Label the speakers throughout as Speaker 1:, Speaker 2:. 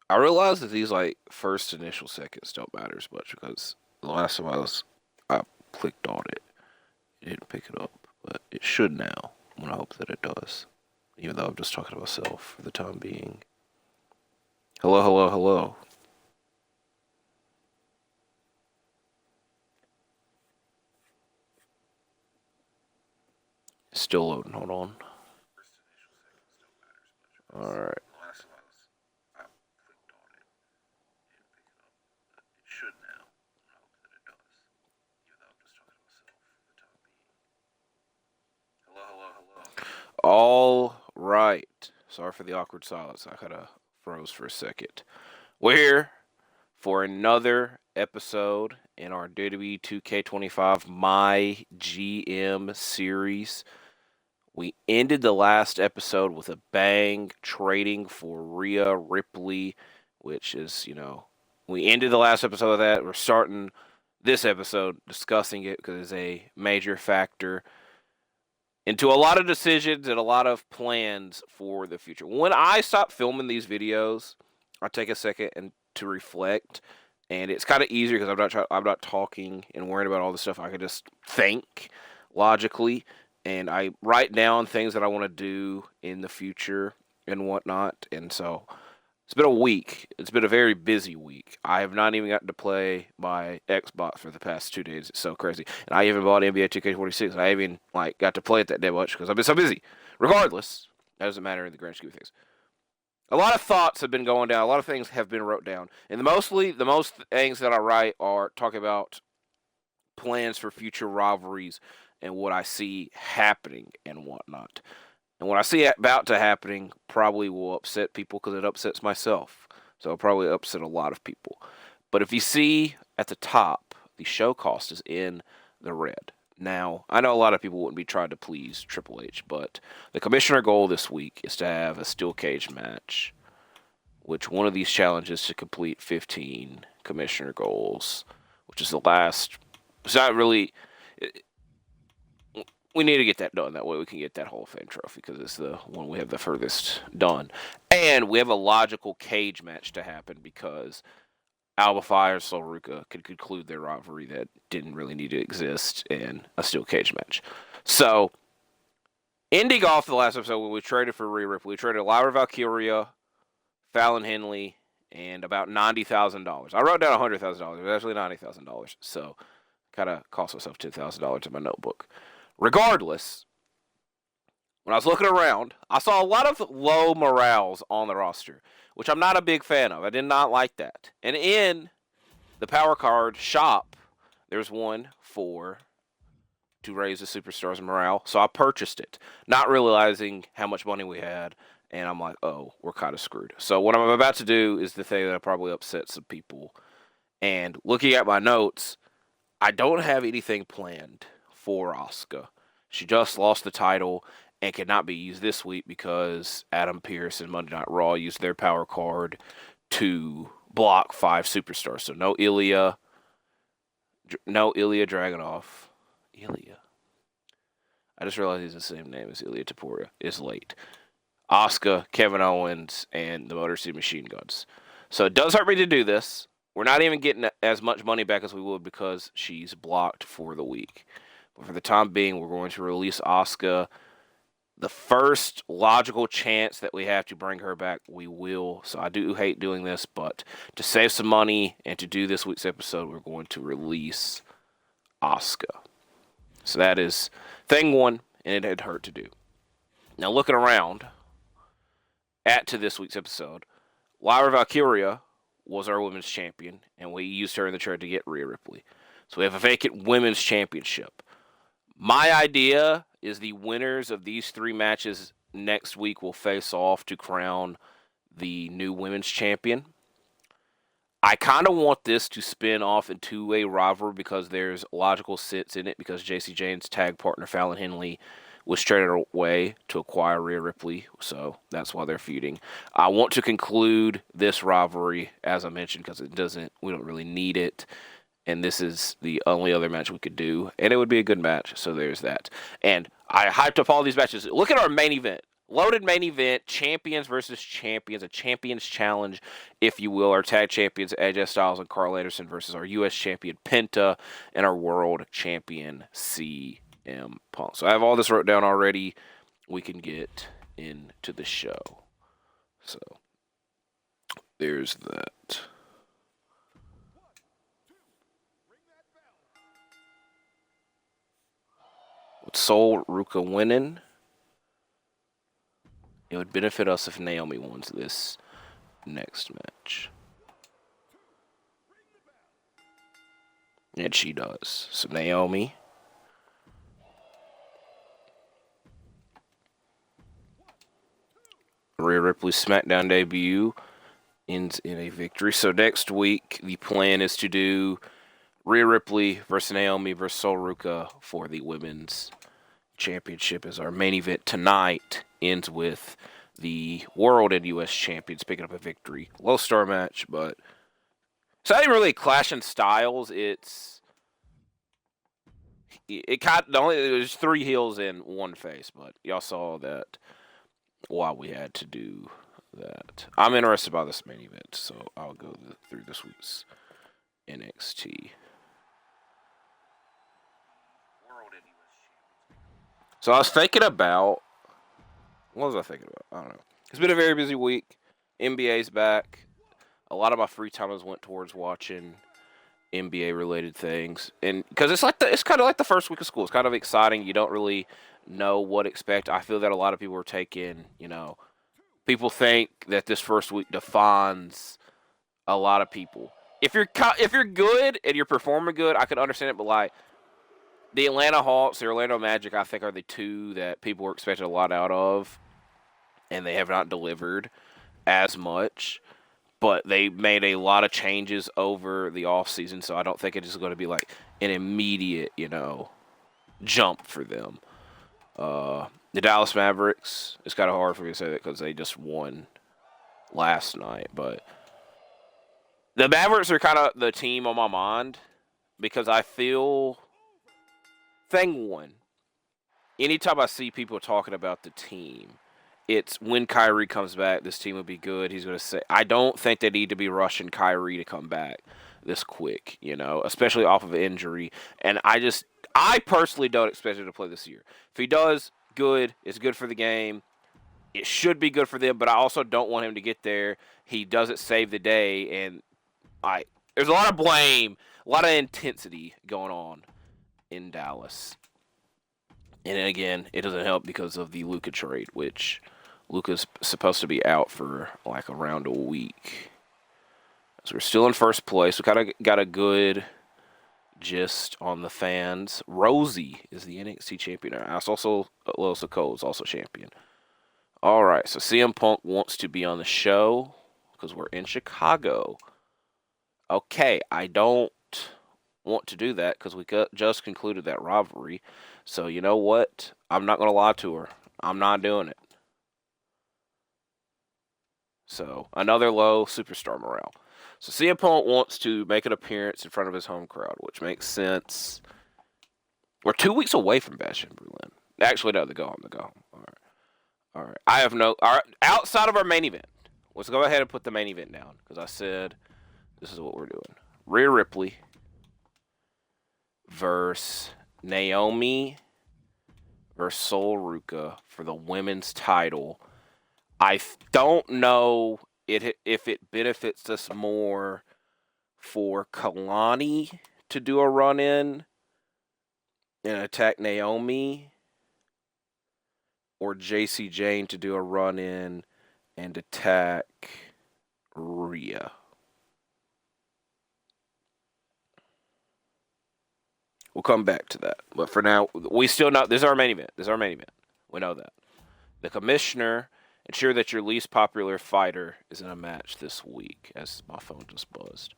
Speaker 1: I realize that these like first initial seconds don't matter as much because the last time I clicked on it, it didn't pick it up, but it should now. I'm gonna hope that it does, even though I'm just talking to myself for the time being. Hello, hello, hello. Still loading. Hold on. All right. All right. Sorry for the awkward silence. I kind of froze for a second. We're here for another episode in our WWE 2K25 MyGM Series. We ended the last episode with a bang, trading for Rhea Ripley, which is, we ended the last episode of that. We're starting this episode discussing it because it's a major factor into a lot of decisions and a lot of plans for the future. When I stop filming these videos, I take a second and to reflect, and it's kind of easier because I'm not talking and worrying about all this stuff. I can just think logically, and I write down things that I want to do in the future and whatnot. And so it's been a week. It's been a very busy week. I have not even gotten to play my Xbox for the past 2 days. It's so crazy. And I even bought NBA 2K26. I even got to play it that day much because I've been so busy. Regardless, that doesn't matter in the grand scheme of things. A lot of thoughts have been going down. A lot of things have been wrote down. And the most things that I write are talking about plans for future rivalries and what I see happening and whatnot. And what I see about to happening probably will upset people because it upsets myself. So it'll probably upset a lot of people. But if you see at the top, the show cost is in the red. Now, I know a lot of people wouldn't be trying to please Triple H, but the commissioner goal this week is to have a steel cage match, which one of these challenges to complete 15 commissioner goals, which is the last. It's not really. We need to get that done. That way we can get that Hall of Fame trophy because it's the one we have the furthest done. And we have a logical cage match to happen because Alba Fire and Sol Ruca could conclude their rivalry that didn't really need to exist in a steel cage match. So, ending off the last episode when we traded for Rhea Ripley, we traded Lyra Valkyria, Fallon Henley, and about $90,000. I wrote down $100,000. It was actually $90,000. So, kind of cost myself $10,000 in my notebook. Regardless, when I was looking around, I saw a lot of low morales on the roster, which I'm not a big fan of. I did not like that. And in the Power Card shop, there's one to raise the superstars' morale. So I purchased it, not realizing how much money we had. And I'm like, oh, we're kind of screwed. So what I'm about to do is the thing that probably upset some people. And looking at my notes, I don't have anything planned for Asuka. She just lost the title and cannot be used this week because Adam Pearce and Monday Night Raw used their power card to block 5 superstars. So no Ilja Dragunov. Ilja. I just realized he's the same name as Ilya Taporia. Is late. Asuka, Kevin Owens, and the Motor City Machine Guns. So it does hurt me to do this. We're not even getting as much money back as we would because she's blocked for the week. But for the time being, we're going to release Asuka. The first logical chance that we have to bring her back, we will. So I do hate doing this, but to save some money and to do this week's episode, we're going to release Asuka. So that is thing one, and it had hurt to do. Now looking around to this week's episode, Lyra Valkyria was our women's champion, and we used her in the trade to get Rhea Ripley. So we have a vacant women's championship. My idea is the winners of these 3 matches next week will face off to crown the new women's champion. I kind of want this to spin off into a rivalry because there's logical sense in it because JC Jane's tag partner Fallon Henley was traded away to acquire Rhea Ripley, so that's why they're feuding. I want to conclude this rivalry, as I mentioned, because we don't really need it. And this is the only other match we could do. And it would be a good match, so there's that. And I hyped up all these matches. Look at our main event. Loaded main event, champions versus champions, a champions challenge, if you will. Our tag champions, AHS Styles and Karl Anderson, versus our U.S. champion, Penta, and our world champion, CM Punk. So I have all this wrote down already. We can get into the show. So there's that. With Sol Ruka winning, it would benefit us if Naomi wins this next match. And she does. So Naomi. Rhea Ripley's SmackDown debut ends in a victory. So next week, the plan is to do Rhea Ripley versus Naomi versus Sol Ruka for the Women's Championship as our main event tonight. Ends with the World and U.S. Champions picking up a victory. Low star match, but it's not even really clashing styles. It there's 3 heels and 1 face, but y'all saw that why we had to do that. I'm interested by this main event, so I'll go through this week's NXT. So I was thinking about, what was I thinking about? I don't know. It's been a very busy week. NBA's back. A lot of my free time has went towards watching NBA related things, and because it's kind of like the first week of school. It's kind of exciting. You don't really know what to expect. I feel that a lot of people are taking, people think that this first week defines a lot of people. If you're good and you're performing good, I could understand it, but like the Atlanta Hawks, the Orlando Magic, I think are the 2 that people were expecting a lot out of, and they have not delivered as much. But they made a lot of changes over the offseason, so I don't think it is going to be like an immediate, jump for them. The Dallas Mavericks, it's kind of hard for me to say that because they just won last night. But the Mavericks are kind of the team on my mind because I feel, thing one, anytime I see people talking about the team, it's when Kyrie comes back, this team will be good. He's going to say, I don't think they need to be rushing Kyrie to come back this quick, especially off of an injury. And I personally don't expect him to play this year. If he does, good. It's good for the game. It should be good for them, but I also don't want him to get there. He doesn't save the day, and there's a lot of blame, a lot of intensity going on in Dallas. And again, it doesn't help because of the Luka trade, which Luka's supposed to be out for like around a week. So we're still in first place. We kind of got a good gist on the fans. Rosie is the NXT champion. Also, Losa Cole is also champion. All right, so CM Punk wants to be on the show because we're in Chicago. Okay, I don't want to do that because we just concluded that rivalry. So you know what? I'm not going to lie to her. I'm not doing it. So another low superstar morale. So CM Punk wants to make an appearance in front of his home crowd, which makes sense. We're 2 weeks away from Bash in Berlin. Actually, no, the go home. All right. All right. Outside of our main event, let's go ahead and put the main event down because I said this is what we're doing. Rhea Ripley versus Naomi versus Sol Ruka for the women's title. I don't know if it benefits us more for Kalani to do a run-in and attack Naomi, or JC Jane to do a run-in and attack Rhea. We'll come back to that. But for now, we still know this is our main event. We know that. The commissioner, ensure that your least popular fighter is in a match this week, as my phone just buzzed.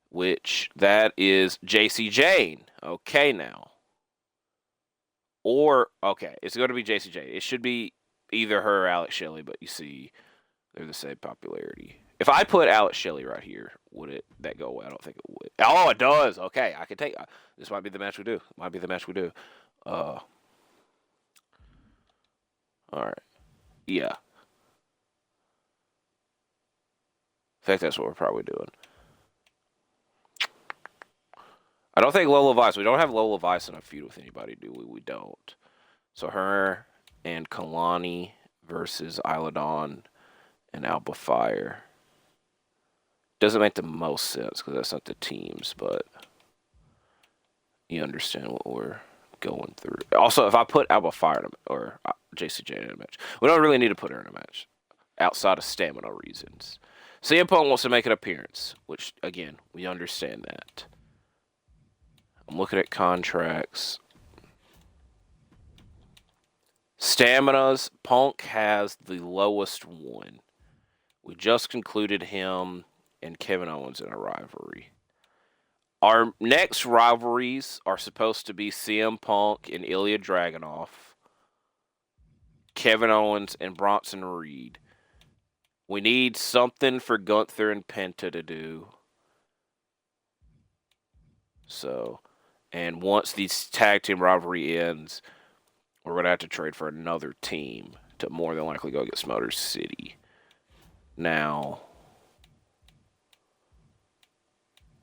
Speaker 1: Which, that is JC Jane. Okay, now. It's going to be JC Jane. It should be either her or Alex Shelley, but you see, they're the same popularity. If I put Alex Shelley right here, would that go away? I don't think it would. Oh, it does. Okay, I can take. This might be the match we do. All right. Yeah. In fact, that's what we're probably doing. I don't think Lola Vice. We don't have Lola Vice in a feud with anybody, do we? We don't. So her and Kalani versus Isla Dawn and Alba Fire. Doesn't make the most sense because that's not the teams, but you understand what we're going through. Also, if I put Alba Fire or JCJ in a match, we don't really need to put her in a match outside of stamina reasons. CM Punk wants to make an appearance, which, again, we understand that. I'm looking at contracts. Staminas, Punk has the lowest one. We just concluded him and Kevin Owens in a rivalry. Our next rivalries are supposed to be CM Punk and Ilja Dragunov, Kevin Owens and Bronson Reed. We need something for Gunther and Penta to do. So, and once this tag team rivalry ends, we're going to have to trade for another team to more than likely go against Motor City. Now,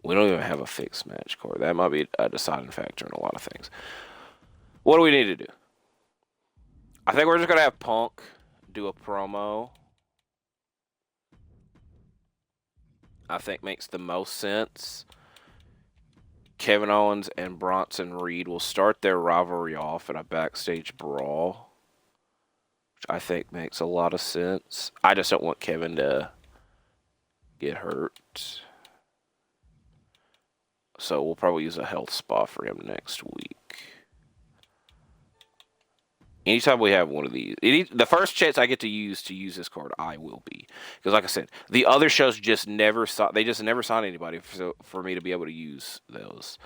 Speaker 1: we don't even have a fixed match card. That might be a deciding factor in a lot of things. What do we need to do? I think we're just going to have Punk do a promo. I think makes the most sense. Kevin Owens and Bronson Reed will start their rivalry off in a backstage brawl, which I think makes a lot of sense. I just don't want Kevin to get hurt. So we'll probably use a health spa for him next week. Anytime we have one of these, the first chance I get to use this card, I will be. Because like I said, the other shows just never saw, they just never signed anybody for me to be able to use those.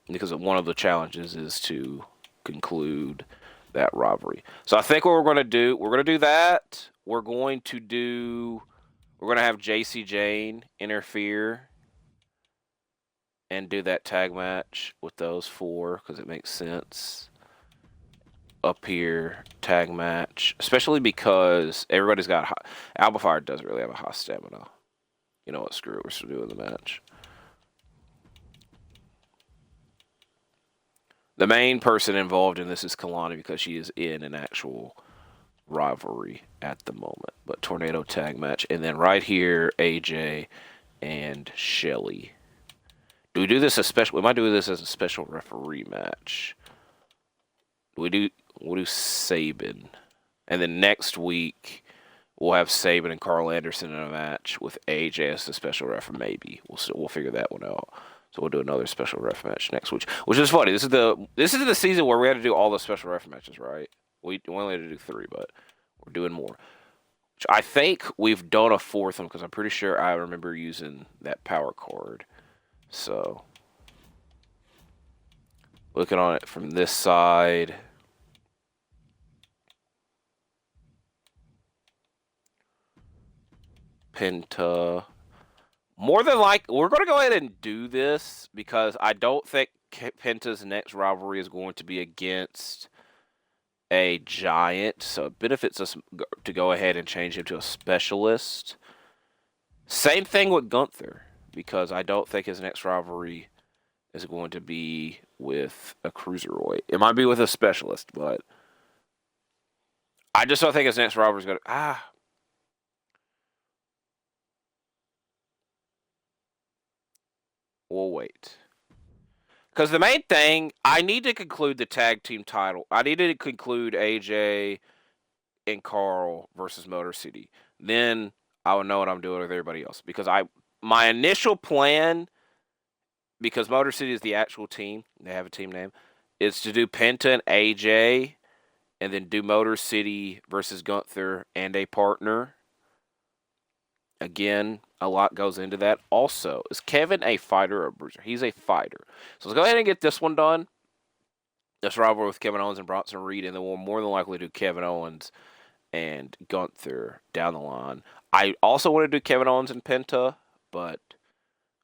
Speaker 1: Because one of the challenges is to conclude that rivalry. So I think what we're going to do that. We're going to have JC Jane interfere and do that tag match with those four because it makes sense. Up here, tag match, especially because everybody's got high. Alba Fire doesn't really have a high stamina. You know what? Screw it. We're still doing the match. The main person involved in this is Kalani because she is in an actual rivalry at the moment. But Tornado tag match. And then right here, AJ and Shelly. Do we do this as special? We might do this as a special referee match. We'll do Sabin. And then next week, we'll have Sabin and Karl Anderson in a match with AJ as the special ref. Maybe we'll figure that one out. So we'll do another special ref match next week, which is funny. This is the season where we had to do all the special ref matches, right? We only had to do 3, but we're doing more. Which I think we've done a 4th one because I'm pretty sure I remember using that power card. So looking on it from this side. Penta. More than likely, we're going to go ahead and do this because I don't think Penta's next rivalry is going to be against a giant. So it benefits us to go ahead and change him to a specialist. Same thing with Gunther because I don't think his next rivalry is going to be with a cruiserweight. It might be with a specialist, but I just don't think his next rivalry is going to... We'll wait. Because the main thing, I need to conclude the tag team title. I need to conclude AJ and Karl versus Motor City. Then I will know what I'm doing with everybody else. Because my initial plan, because Motor City is the actual team, they have a team name, is to do Penta and AJ, and then do Motor City versus Gunther and a partner. Again, a lot goes into that. Also, is Kevin a fighter or a bruiser? He's a fighter. So let's go ahead and get this one done. This rivalry with Kevin Owens and Bronson Reed, and then we'll more than likely do Kevin Owens and Gunther down the line. I also want to do Kevin Owens and Penta, but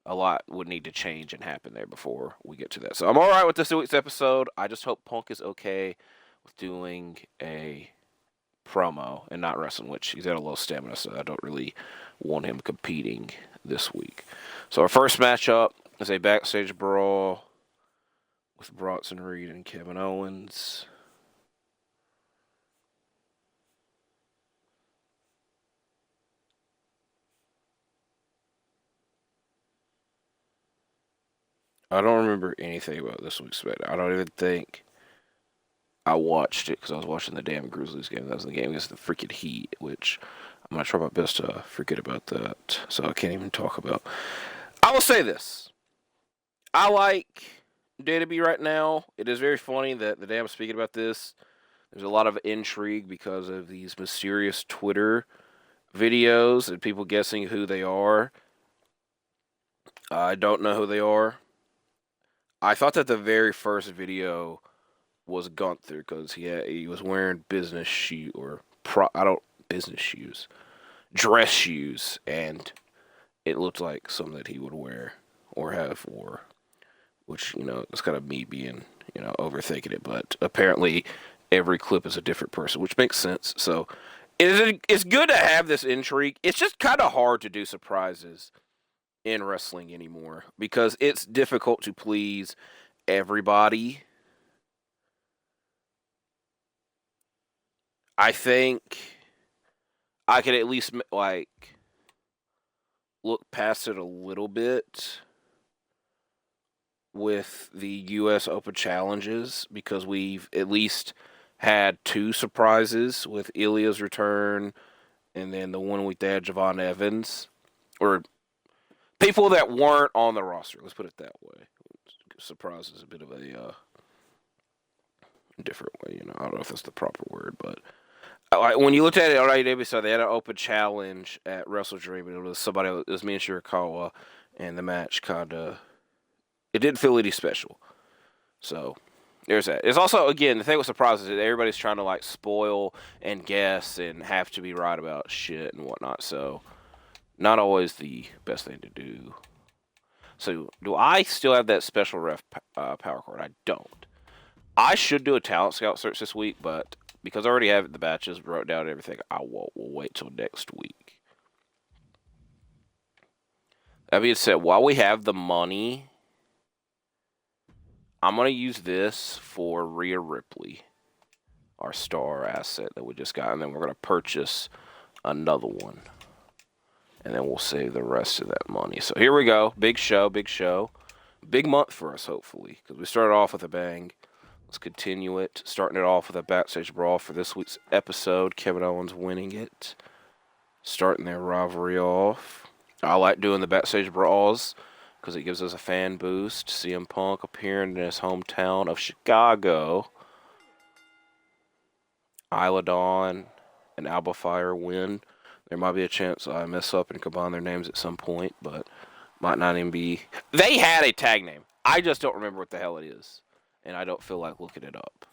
Speaker 1: a lot would need to change and happen there before we get to that. So I'm all right with this week's episode. I just hope Punk is okay with doing a promo and not wrestling, which he's at a low stamina, so I don't really want him competing this week. So our first matchup is a backstage brawl with Bronson Reed and Kevin Owens. I don't remember anything about this week's SmackDown. I don't even think I watched it because I was watching the damn Grizzlies game. That was the game against the freaking Heat, which I'm going to try my best to forget about that. So I can't even talk about. I will say this. I like WWE right now. It is very funny that the day I'm speaking about this, there's a lot of intrigue because of these mysterious Twitter videos and people guessing who they are. I don't know who they are. I thought that the very first video was Gunther because he was wearing business shoes or business shoes, dress shoes, and it looked like something that he would wear or have wore, which it's kind of me being overthinking it, but apparently every clip is a different person, which makes sense. So it's good to have this intrigue. It's just kind of hard to do surprises in wrestling anymore because it's difficult to please everybody. I think I could at least look past it a little bit with the U.S. Open challenges because we've at least had 2 surprises with Ilja's return and then the one week they had Javon Evans, or people that weren't on the roster. Let's put it that way. Surprise is a bit of a different way. I don't know if that's the proper word, but when you looked at it on AEW, so they had an open challenge at Wrestle Dream, and it was somebody. It was me and Shirakawa, and the match it didn't feel any special. So there's that. It's also, again, the thing with surprises is that everybody's trying to spoil and guess and have to be right about shit and whatnot. So not always the best thing to do. So do I still have that special ref power card? I don't. I should do a talent scout search this week, but because I already have the batches, wrote down everything, we'll wait till next week. That being said, while we have the money, I'm going to use this for Rhea Ripley, our star asset that we just got, and then we're going to purchase another one. And then we'll save the rest of that money. So here we go. Big show, big show. Big month for us, hopefully, because we started off with a bang. Let's continue it. Starting it off with a backstage brawl for this week's episode. Kevin Owens winning it. Starting their rivalry off. I like doing the backstage brawls because it gives us a fan boost. CM Punk appearing in his hometown of Chicago. Isla Dawn and Alba Fire win. There might be a chance I mess up and combine their names at some point, but might not even be. They had a tag name. I just don't remember what the hell it is, and I don't feel like looking it up.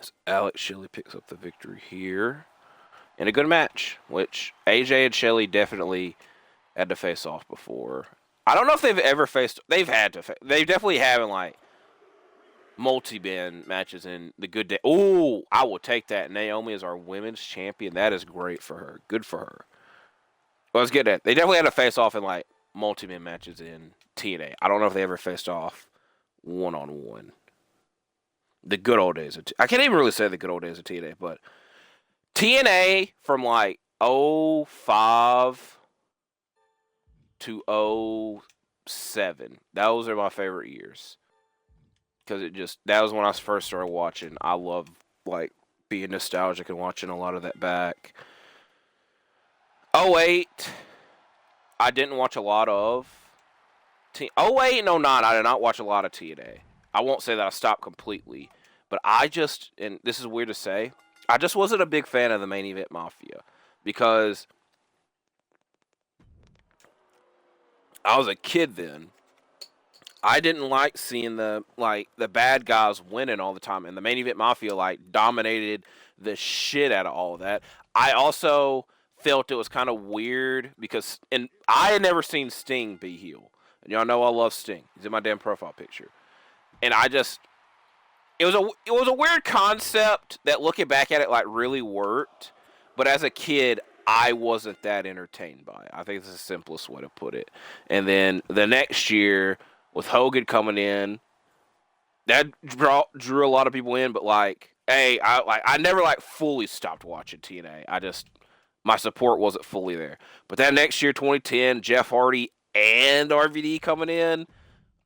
Speaker 1: So Alex Shelley picks up the victory here. In a good match, which AJ and Shelley definitely had to face off before. I don't know if they've ever faced. They've had to. They definitely haven't multi-man matches in the good day. Ooh, I will take that. Naomi is our women's champion. That is great for her. Good for her. Well, let's get that. They definitely had to face off in multi-man matches in TNA. I don't know if they ever faced off one-on-one. The good old days of I can't even really say the good old days of TNA, but TNA from 05 to 07. Those are my favorite years. Because that was when I first started watching. I love being nostalgic and watching a lot of that back. 08, I didn't watch a lot of. 08 and 09, I did not watch a lot of TNA. I won't say that I stopped completely, but and this is weird to say, I just wasn't a big fan of the Main Event Mafia because I was a kid then. I didn't like seeing the bad guys winning all the time, and the Main Event Mafia dominated the shit out of all of that. I also felt it was kind of weird because I had never seen Sting be heel. And y'all know I love Sting. He's in my damn profile picture. And I just it was a weird concept that, looking back at it, like, really worked. But as a kid, I wasn't that entertained by it. I think it's the simplest way to put it. And then the next year with Hogan coming in, that drew a lot of people in. But like, hey, I never like fully stopped watching TNA. My support wasn't fully there. But that next year, 2010, Jeff Hardy and RVD coming in,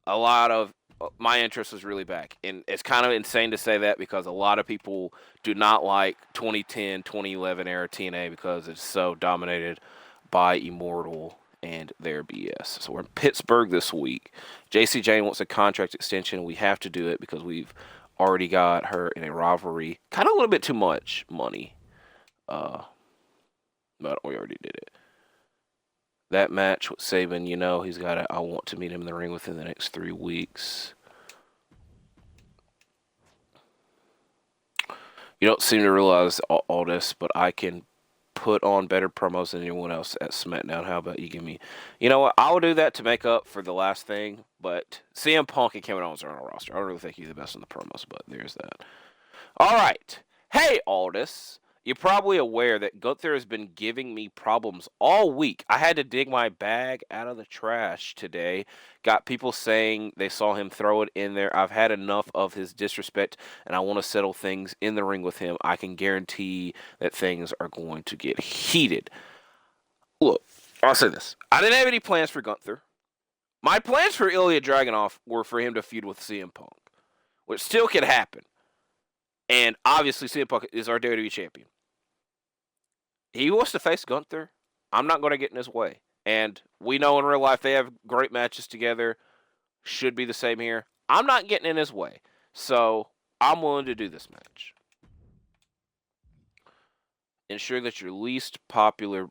Speaker 1: a lot of my interest was really back. And it's kind of insane to say that because a lot of people do not like 2010, 2011 era TNA because it's so dominated by Immortal and their BS. So we're in Pittsburgh this week. JC Jane wants a contract extension. We have to do it because we've already got her in a rivalry. Kind of a little bit too much money. But we already did it. That match with Saban, he's got I want to meet him in the ring within the next 3 weeks. You don't seem to realize all this, but I can put on better promos than anyone else at SmackDown. How about you give me... You know what? I will do that to make up for the last thing, but CM Punk and Kevin Owens are on our roster. I don't really think he's the best in the promos, but there's that. All right. Hey, Aldous. You're probably aware that Gunther has been giving me problems all week. I had to dig my bag out of the trash today. Got people saying they saw him throw it in there. I've had enough of his disrespect, and I want to settle things in the ring with him. I can guarantee that things are going to get heated. Look, I'll say this. I didn't have any plans for Gunther. My plans for Ilja Dragunov were for him to feud with CM Punk, which still could happen. And obviously, CM Punk is our WWE champion. He wants to face Gunther. I'm not going to get in his way. And we know in real life they have great matches together. Should be the same here. I'm not getting in his way. So I'm willing to do this match. Ensure that your least popular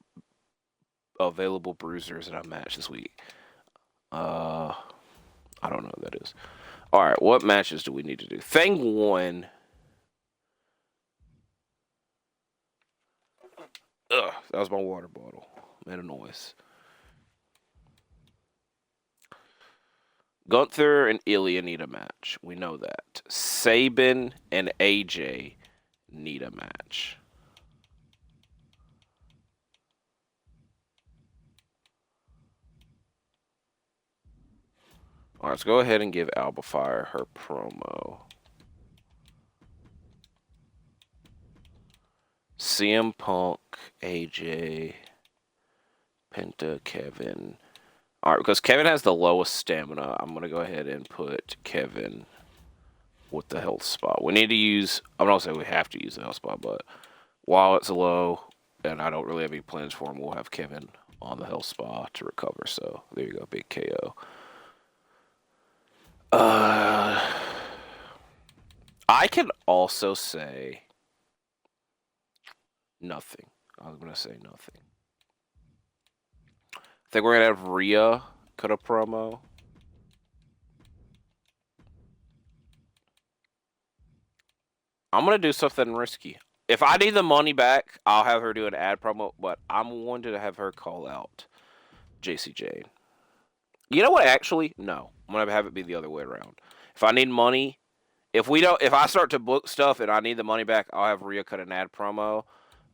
Speaker 1: available bruiser is in a match this week. I don't know what that is. All right, what matches do we need to do? Thing 1... Ugh, that was my water bottle. Made a noise. Gunther and Ilja need a match. We know that. Saban and AJ need a match. All right, let's go ahead and give Alba Fire her promo. CM Punk, AJ, Penta, Kevin. All right, because Kevin has the lowest stamina, I'm going to go ahead and put Kevin with the health spot. We need to use, I'm not saying we have to use the health spot, but while it's low and I don't really have any plans for him, we'll have Kevin on the health spot to recover. So there you go, big KO. I can also say nothing. I was going to say nothing. I think we're going to have Rhea cut a promo. I'm going to do something risky. If I need the money back, I'll have her do an ad promo, but I'm wanting to have her call out JC Jane. You know what, actually? No. I'm going to have it be the other way around. If I need money, if I start to book stuff and I need the money back, I'll have Rhea cut an ad promo.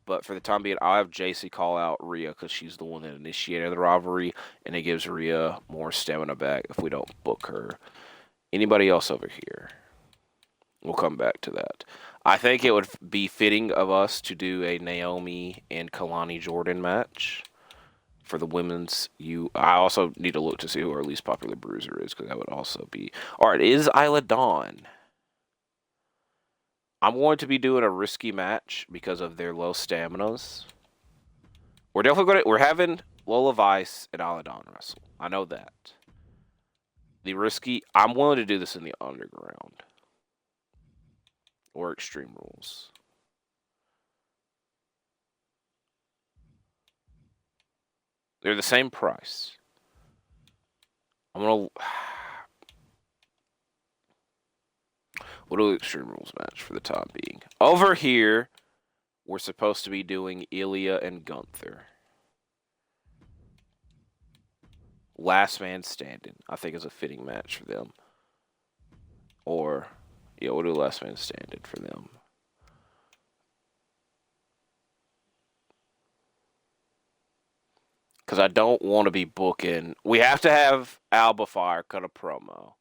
Speaker 1: But for the time being, I'll have JC call out Rhea because she's the one that initiated the rivalry, and it gives Rhea more stamina back if we don't book her. Anybody else over here? We'll come back to that. I think it would be fitting of us to do a Naomi and Kalani Jordan match for the women's. I also need to look to see who our least popular bruiser is because that would also be. All right, is Isla Dawn. I'm going to be doing a risky match because of their low staminas. We're definitely we're having Lola Vice and Isla Dawn wrestle. I know that. The risky, I'm willing to do this in the underground. Or Extreme Rules. They're the same price. I'm going to... We'll do the Extreme Rules match for the time being. Over here, we're supposed to be doing Ilja and Gunther. Last man standing, I think, is a fitting match for them. Or, Yeah, we'll do last man standing for them. Because I don't want to be booking. We have to have Alba Fire cut a promo.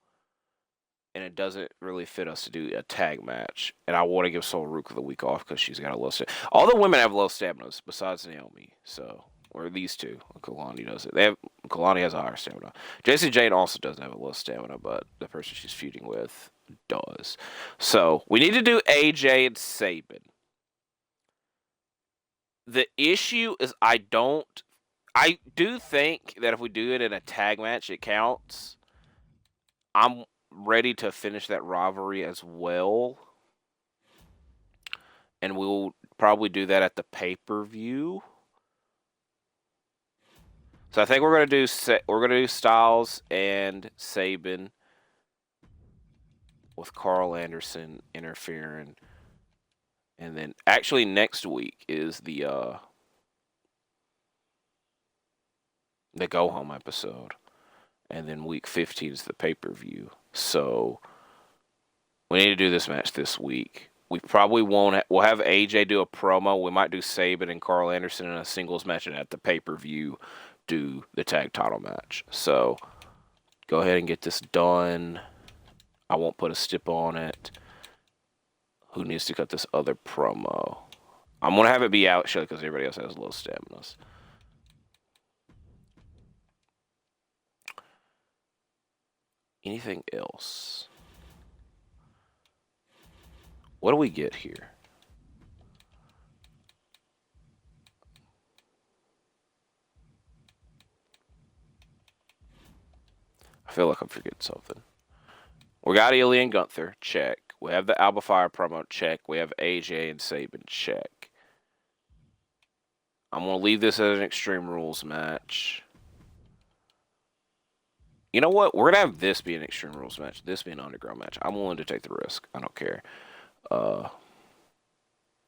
Speaker 1: And it doesn't really fit us to do a tag match. And I want to give Sol Ruka the week off because she's got a low stamina. All the women have low staminas besides Naomi. So, or these two. Kalani does it. Kalani has a higher stamina. Jacy Jane also doesn't have a low stamina, but the person she's feuding with does. So, we need to do AJ and Sabin. The issue is I do think that if we do it in a tag match, it counts. I'm ready to finish that rivalry as well. And we'll probably do that at the pay-per-view. So I think we're gonna do Styles and Sabin with Karl Anderson interfering. And then actually next week is the go home episode. And then week 15 is the pay-per-view. So we need to do this match this week. We probably won't. We'll have AJ do a promo. We might do Sabin and Karl Anderson in a singles match, and at the pay-per-view do the tag title match. So go ahead and get this done. I won't put a stip on it. Who needs to cut this other promo? I'm going to have it be out because everybody else has low staminas. Anything else? What do we get here? I feel like I'm forgetting something. We got Ilja and Gunther, check. We have the Alba Fire promo, check. We have AJ and Sabin, check. I'm going to leave this as an Extreme Rules match. You know what? We're going to have this be an Extreme Rules match. This be an Underground match. I'm willing to take the risk. I don't care.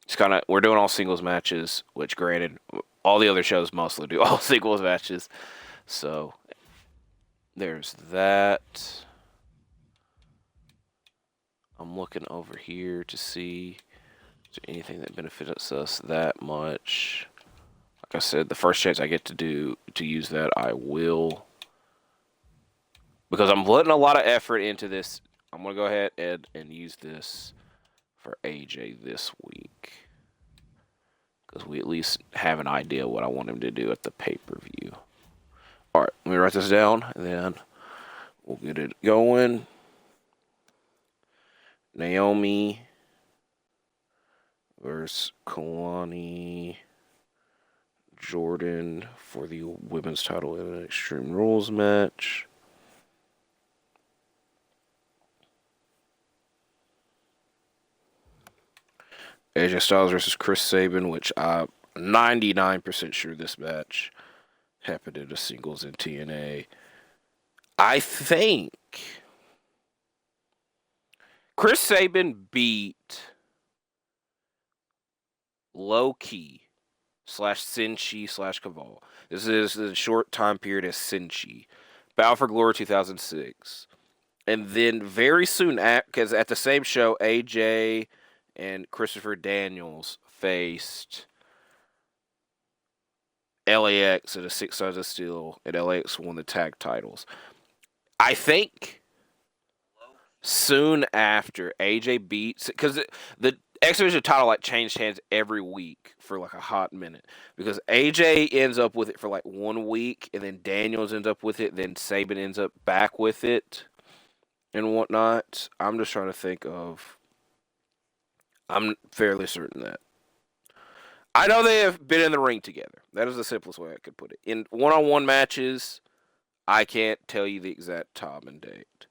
Speaker 1: It's kind of, we're doing all singles matches, which granted, all the other shows mostly do all singles matches. So, there's that. I'm looking over here to see is there anything that benefits us that much. Like I said, the first chance I get to use that, I will. Because I'm putting a lot of effort into this. I'm going to go ahead and use this for AJ this week. Because we at least have an idea what I want him to do at the pay-per-view. Alright, let me write this down, and then we'll get it going. Naomi versus Kalani Jordan for the women's title in an Extreme Rules match. AJ Styles versus Chris Sabin, which I'm 99% sure this match happened in a singles in TNA. I think Chris Sabin beat Low Key / Senshi / Kaval. This is the short time period as Senshi. Battle for Glory 2006. And then very soon, because at the same show, AJ and Christopher Daniels faced LAX at a 6 Sons of Steel, and LAX won the tag titles. I think soon after AJ beats, because the X Division title like changed hands every week for like a hot minute, because AJ ends up with it for like 1 week, and then Daniels ends up with it, then Sabin ends up back with it and whatnot. I'm just trying to think of. I'm fairly certain that. I know they have been in the ring together. That is the simplest way I could put it. In one-on-one matches, I can't tell you the exact time and date.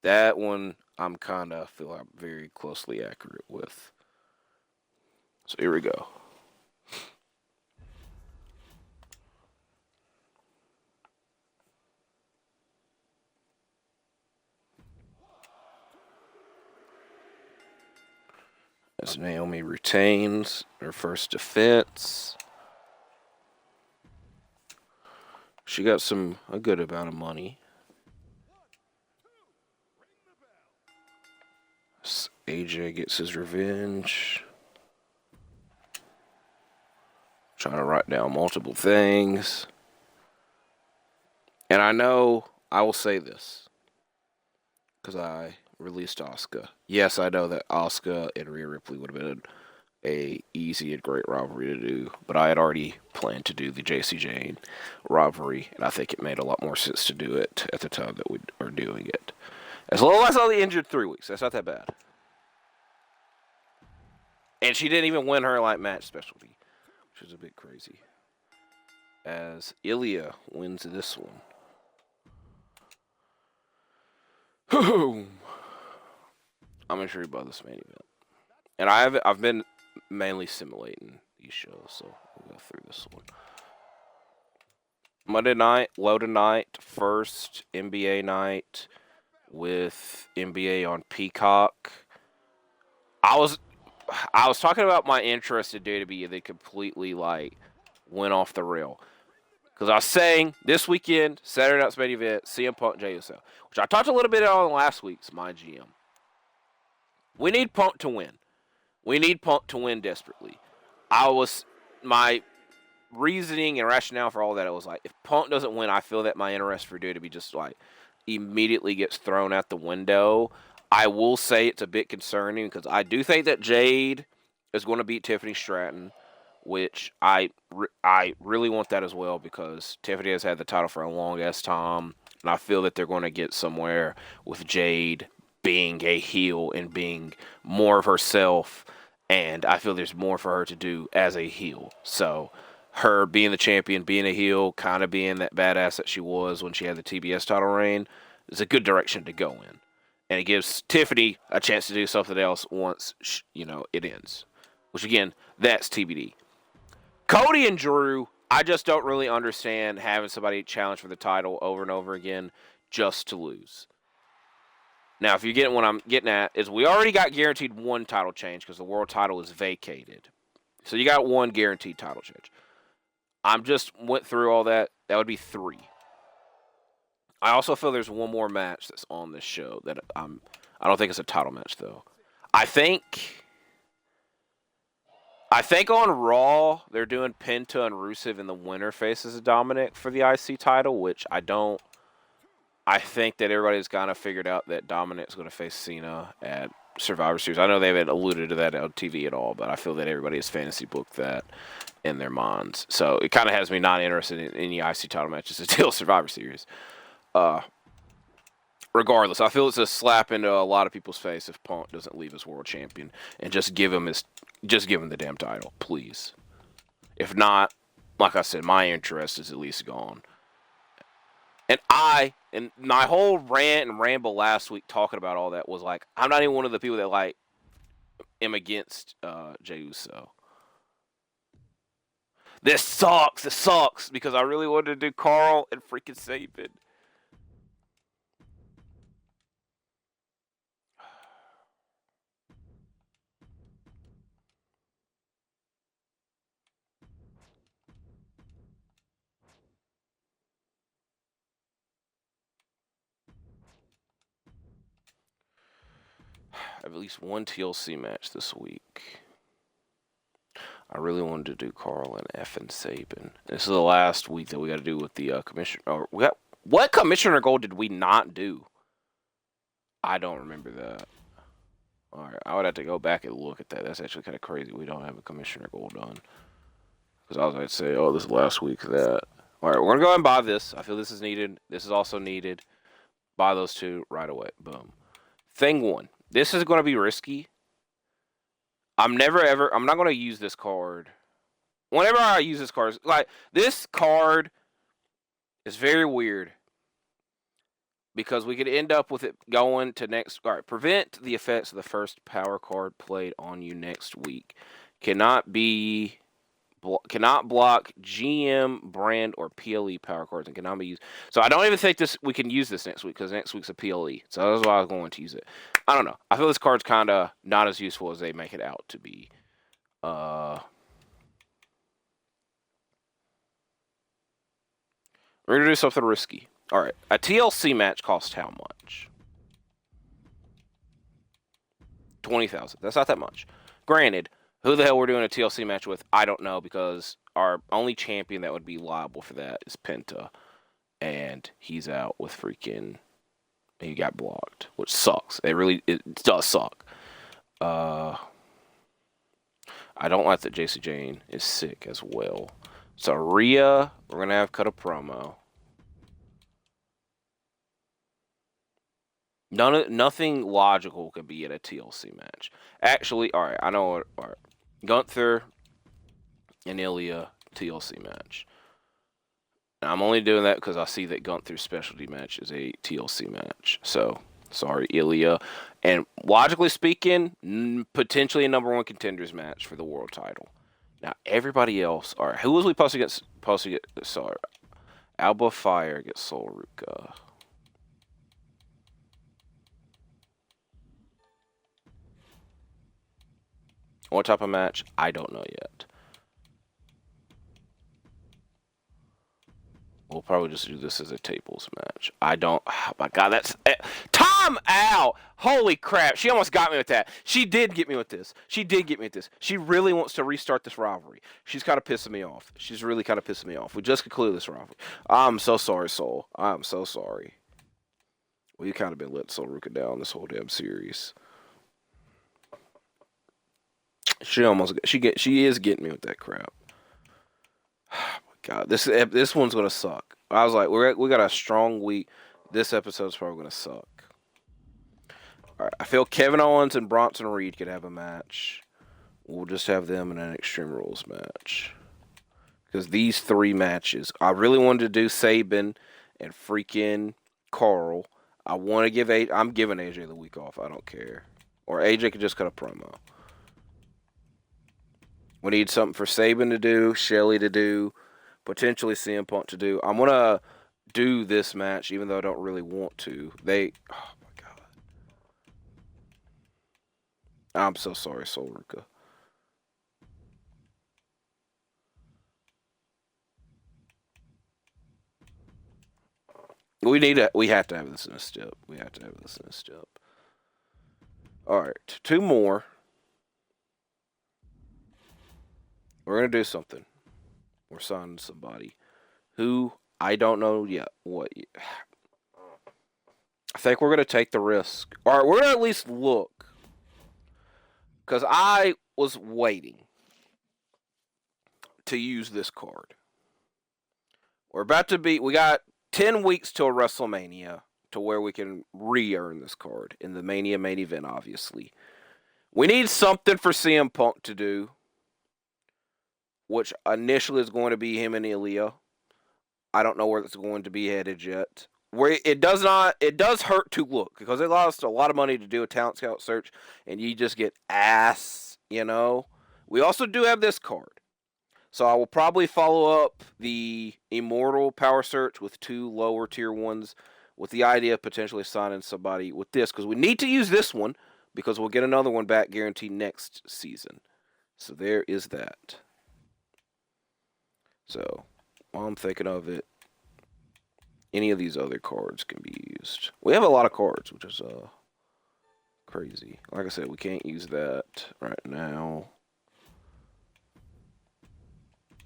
Speaker 1: That one, I'm kind of feel I'm very closely accurate with. So here we go. As Naomi retains her first defense. She got a good amount of money. AJ gets his revenge. Trying to write down multiple things. And I know I will say this because I released Asuka. Yes, I know that Asuka and Rhea Ripley would have been a easy and great rivalry to do, but I had already planned to do the JC Jane rivalry, and I think it made a lot more sense to do it at the time that we are doing it. As long as I only injured 3 weeks, that's not that bad. And she didn't even win her like match specialty, which is a bit crazy. As Ilja wins this one. I'm intrigued by this main event, and I've been mainly simulating these shows, so we'll go through this one. Monday night, loaded night, first NBA night with NBA on Peacock. I was talking about my interest in WWE. They completely went off the rail. Because I was saying this weekend, Saturday night's main event, CM Punk, Jey Uso, which I talked a little bit on last week's MyGM. We need Punk to win. We need Punk to win desperately. My reasoning and rationale for all that, it was if Punk doesn't win, I feel that my interest for WWE just immediately gets thrown out the window. I will say it's a bit concerning because I do think that Jade is going to beat Tiffany Stratton, which I really want that as well because Tiffany has had the title for a long-ass time, and I feel that they're going to get somewhere with Jade being a heel and being more of herself, and I feel there's more for her to do as a heel. So her being the champion, being a heel, kind of being that badass that she was when she had the TBS title reign is a good direction to go in. And it gives Tiffany a chance to do something else once, it ends. Which, again, that's TBD. Cody and Drew, I just don't really understand having somebody challenge for the title over and over again just to lose. Now, if you get what I'm getting at, is we already got guaranteed one title change because the world title is vacated. So you got one guaranteed title change. I'm just went through all that. That would be 3. I also feel there's one more match that's on this show that I don't think it's a title match though. I think on Raw they're doing Penta and Rusev, and the winner faces Dominic for the IC title, which I don't. I think that everybody's kind of figured out that Dominic's going to face Cena at Survivor Series. I know they haven't alluded to that on TV at all, but I feel that everybody has fantasy booked that in their minds. So it kind of has me not interested in any IC title matches until Survivor Series. Regardless, I feel it's a slap into a lot of people's face if Punk doesn't leave as world champion and just give him the damn title, please. If not, like I said, my interest is at least gone. And my whole rant and ramble last week talking about all that was I'm not even one of the people that am against Jey Uso. This sucks because I really wanted to do Karl and freaking Sabin. I have at least one TLC match this week. I really wanted to do Karl and effing Sabin. This is the last week that we got to do with the commissioner. What commissioner goal did we not do? I don't remember that. All right, I would have to go back and look at that. That's actually kind of crazy. We don't have a commissioner goal done. Because I was going to say, oh, this is last week that. All right, we're going to go ahead and buy this. I feel this is needed. This is also needed. Buy those two right away. Boom. Thing 1. This is going to be risky. I'm not going to use this card. Whenever I use this card, this card is very weird. Because we could end up with it going to next. All right, prevent the effects of the first power card played on you next week. Cannot block GM, brand, or PLE power cards, and cannot be used. So I don't even think we can use this next week because next week's a PLE. So that's why I was going to use it. I don't know. I feel this card's kind of not as useful as they make it out to be. We're going to do something risky. All right. A TLC match costs how much? 20,000. That's not that much. Granted, who the hell we're doing a TLC match with, I don't know, because our only champion that would be liable for that is Penta, and he's out with freaking. He got blocked, which sucks. It does suck. I don't like that JC Jane is sick as well. So Rhea, we're gonna have cut a promo. Nothing logical could be at a TLC match. Actually, all right, I know what. All right, Gunther and Ilja TLC match. And I'm only doing that because I see that Gunther's specialty match is a TLC match. So sorry, Ilja. And logically speaking, potentially a #1 contenders match for the world title. Now everybody else, all right, who was we supposed to get? Sorry, Alba Fire gets Sol Ruka. What type of match? I don't know yet. We'll probably just do this as a tables match. I don't. Oh my God, that's Tom out. Holy crap! She almost got me with that. She did get me with this. She did get me with this. She really wants to restart this rivalry. She's kind of pissing me off. She's really kind of pissing me off. We just concluded this rivalry. I'm so sorry, Sol. I'm so sorry. Well, you kind of been letting Sol Ruka down this whole damn series. She is getting me with that crap. God, this one's gonna suck. I was like, we got a strong week. This episode's probably gonna suck. All right, I feel Kevin Owens and Bronson Reed could have a match. We'll just have them in an Extreme Rules match. Because these 3 matches, I really wanted to do Sabin and freaking Karl. I'm giving AJ the week off. I don't care. Or AJ could just cut a promo. We need something for Sabin to do, Shelly to do, potentially CM Punk to do. I'm going to do this match, even though I don't really want to. Oh, my God. I'm so sorry, Sol Ruka. We have to have this in a step. We have to have this in a step. All right, 2 more. We're going to do something. We're signing somebody who I don't know yet what. I think we're going to take the risk. All right, we're going to at least look. Because I was waiting to use this card. We got 10 weeks till WrestleMania to where we can re-earn this card in the Mania main event, obviously. We need something for CM Punk to do, which initially is going to be him and Ilja. I don't know where it's going to be headed yet. Where it does hurt to look because it lost a lot of money to do a talent scout search, and you just get ass, We also do have this card. So I will probably follow up the Immortal Power Search with 2 lower tier ones with the idea of potentially signing somebody with this because we need to use this one because we'll get another one back guaranteed next season. So there is that. So while I'm thinking of it, any of these other cards can be used. We have a lot of cards, which is crazy. Like I said, we can't use that right now.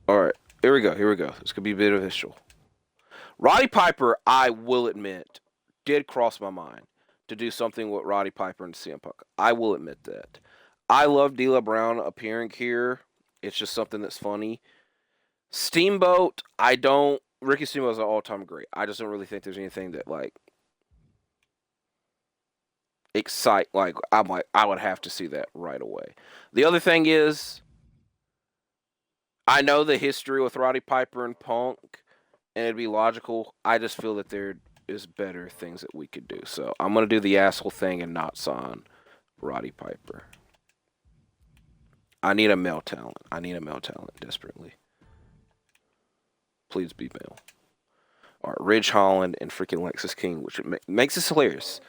Speaker 1: All right, here we go. This could be beneficial. Roddy Piper, I will admit, did cross my mind to do something with Roddy Piper and CM Punk. I will admit that. I love D'Lo Brown appearing here. It's just something that's funny. Steamboat, Ricky Steamboat is an all-time great. I just don't really think there's anything that, I would have to see that right away. The other thing is, I know the history with Roddy Piper and Punk, and it'd be logical. I just feel that there is better things that we could do. So I'm going to do the asshole thing and not sign Roddy Piper. I need a male talent. Desperately. Please be male. All right, Ridge Holland and freaking Lexus King, which makes this hilarious.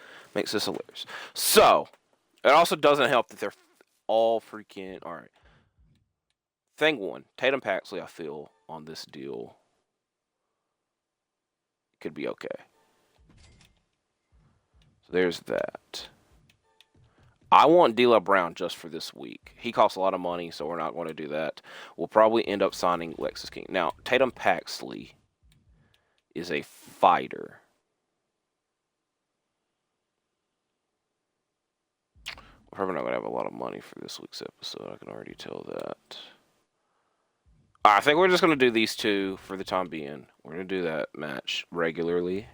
Speaker 1: So, it also doesn't help that they're all freaking... All right. Thing 1, Tatum Paxley, I feel, on this deal could be okay. So there's that. I want D'Lo Brown just for this week. He costs a lot of money, so we're not going to do that. We'll probably end up signing Lexus King. Now, Tatum Paxley is a fighter. We're probably not going to have a lot of money for this week's episode. I can already tell that. I think we're just going to do these two for the time being. We're going to do that match regularly.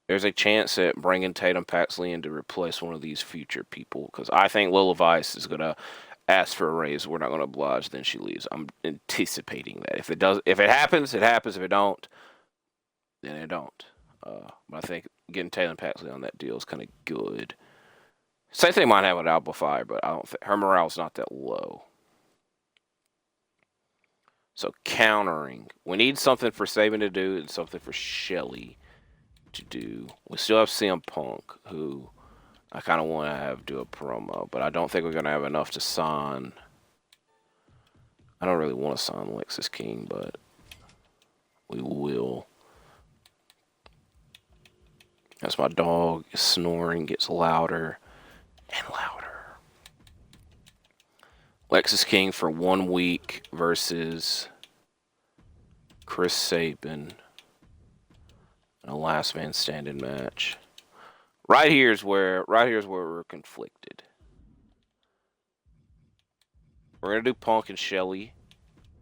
Speaker 1: There's a chance at bringing Tatum Paxley in to replace one of these future people, because I think Lola Vice is going to ask for a raise. We're not going to oblige, then she leaves. I'm anticipating that. If it happens, it happens. If it don't, then it don't. But I think getting Tatum Paxley on that deal is kind of good. Same thing might happen with Alba Fire, but I don't think her morale's not that low. So countering, we need something for Saban to do and something for Shelly to do. We still have CM Punk, who I kind of want to have do a promo, but I don't think we're going to have enough to sign. I don't really want to sign Lexus King, but we will. As my dog is snoring, gets louder and louder. Lexus King for 1 week versus Chris Sabin in a last man standing match. Right here's where we're conflicted. We're gonna do Punk and Shelly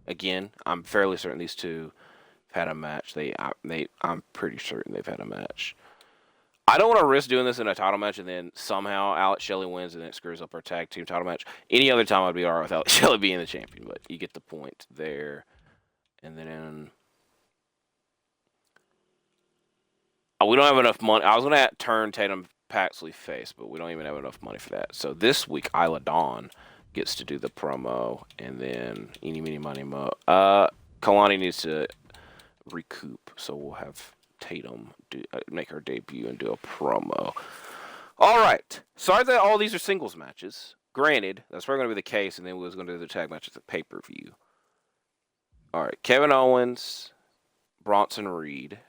Speaker 1: again. I'm fairly certain these two have had a match. I'm pretty certain they've had a match. I don't want to risk doing this in a title match and then somehow Alex Shelley wins and it screws up our tag team title match. Any other time I'd be alright with Alex Shelley being the champion, but you get the point there. And then we don't have enough money. I was going to turn Tatum Paxley face, but we don't even have enough money for that. So this week, Isla Dawn gets to do the promo, and then Eeny, Meeny, Miny, Mo. Kalani needs to recoup, so we'll have Tatum make her debut and do a promo. All right. Sorry that all these are singles matches. Granted, that's probably going to be the case, and then we was going to do the tag matches at pay-per-view. All right. Kevin Owens, Bronson Reed.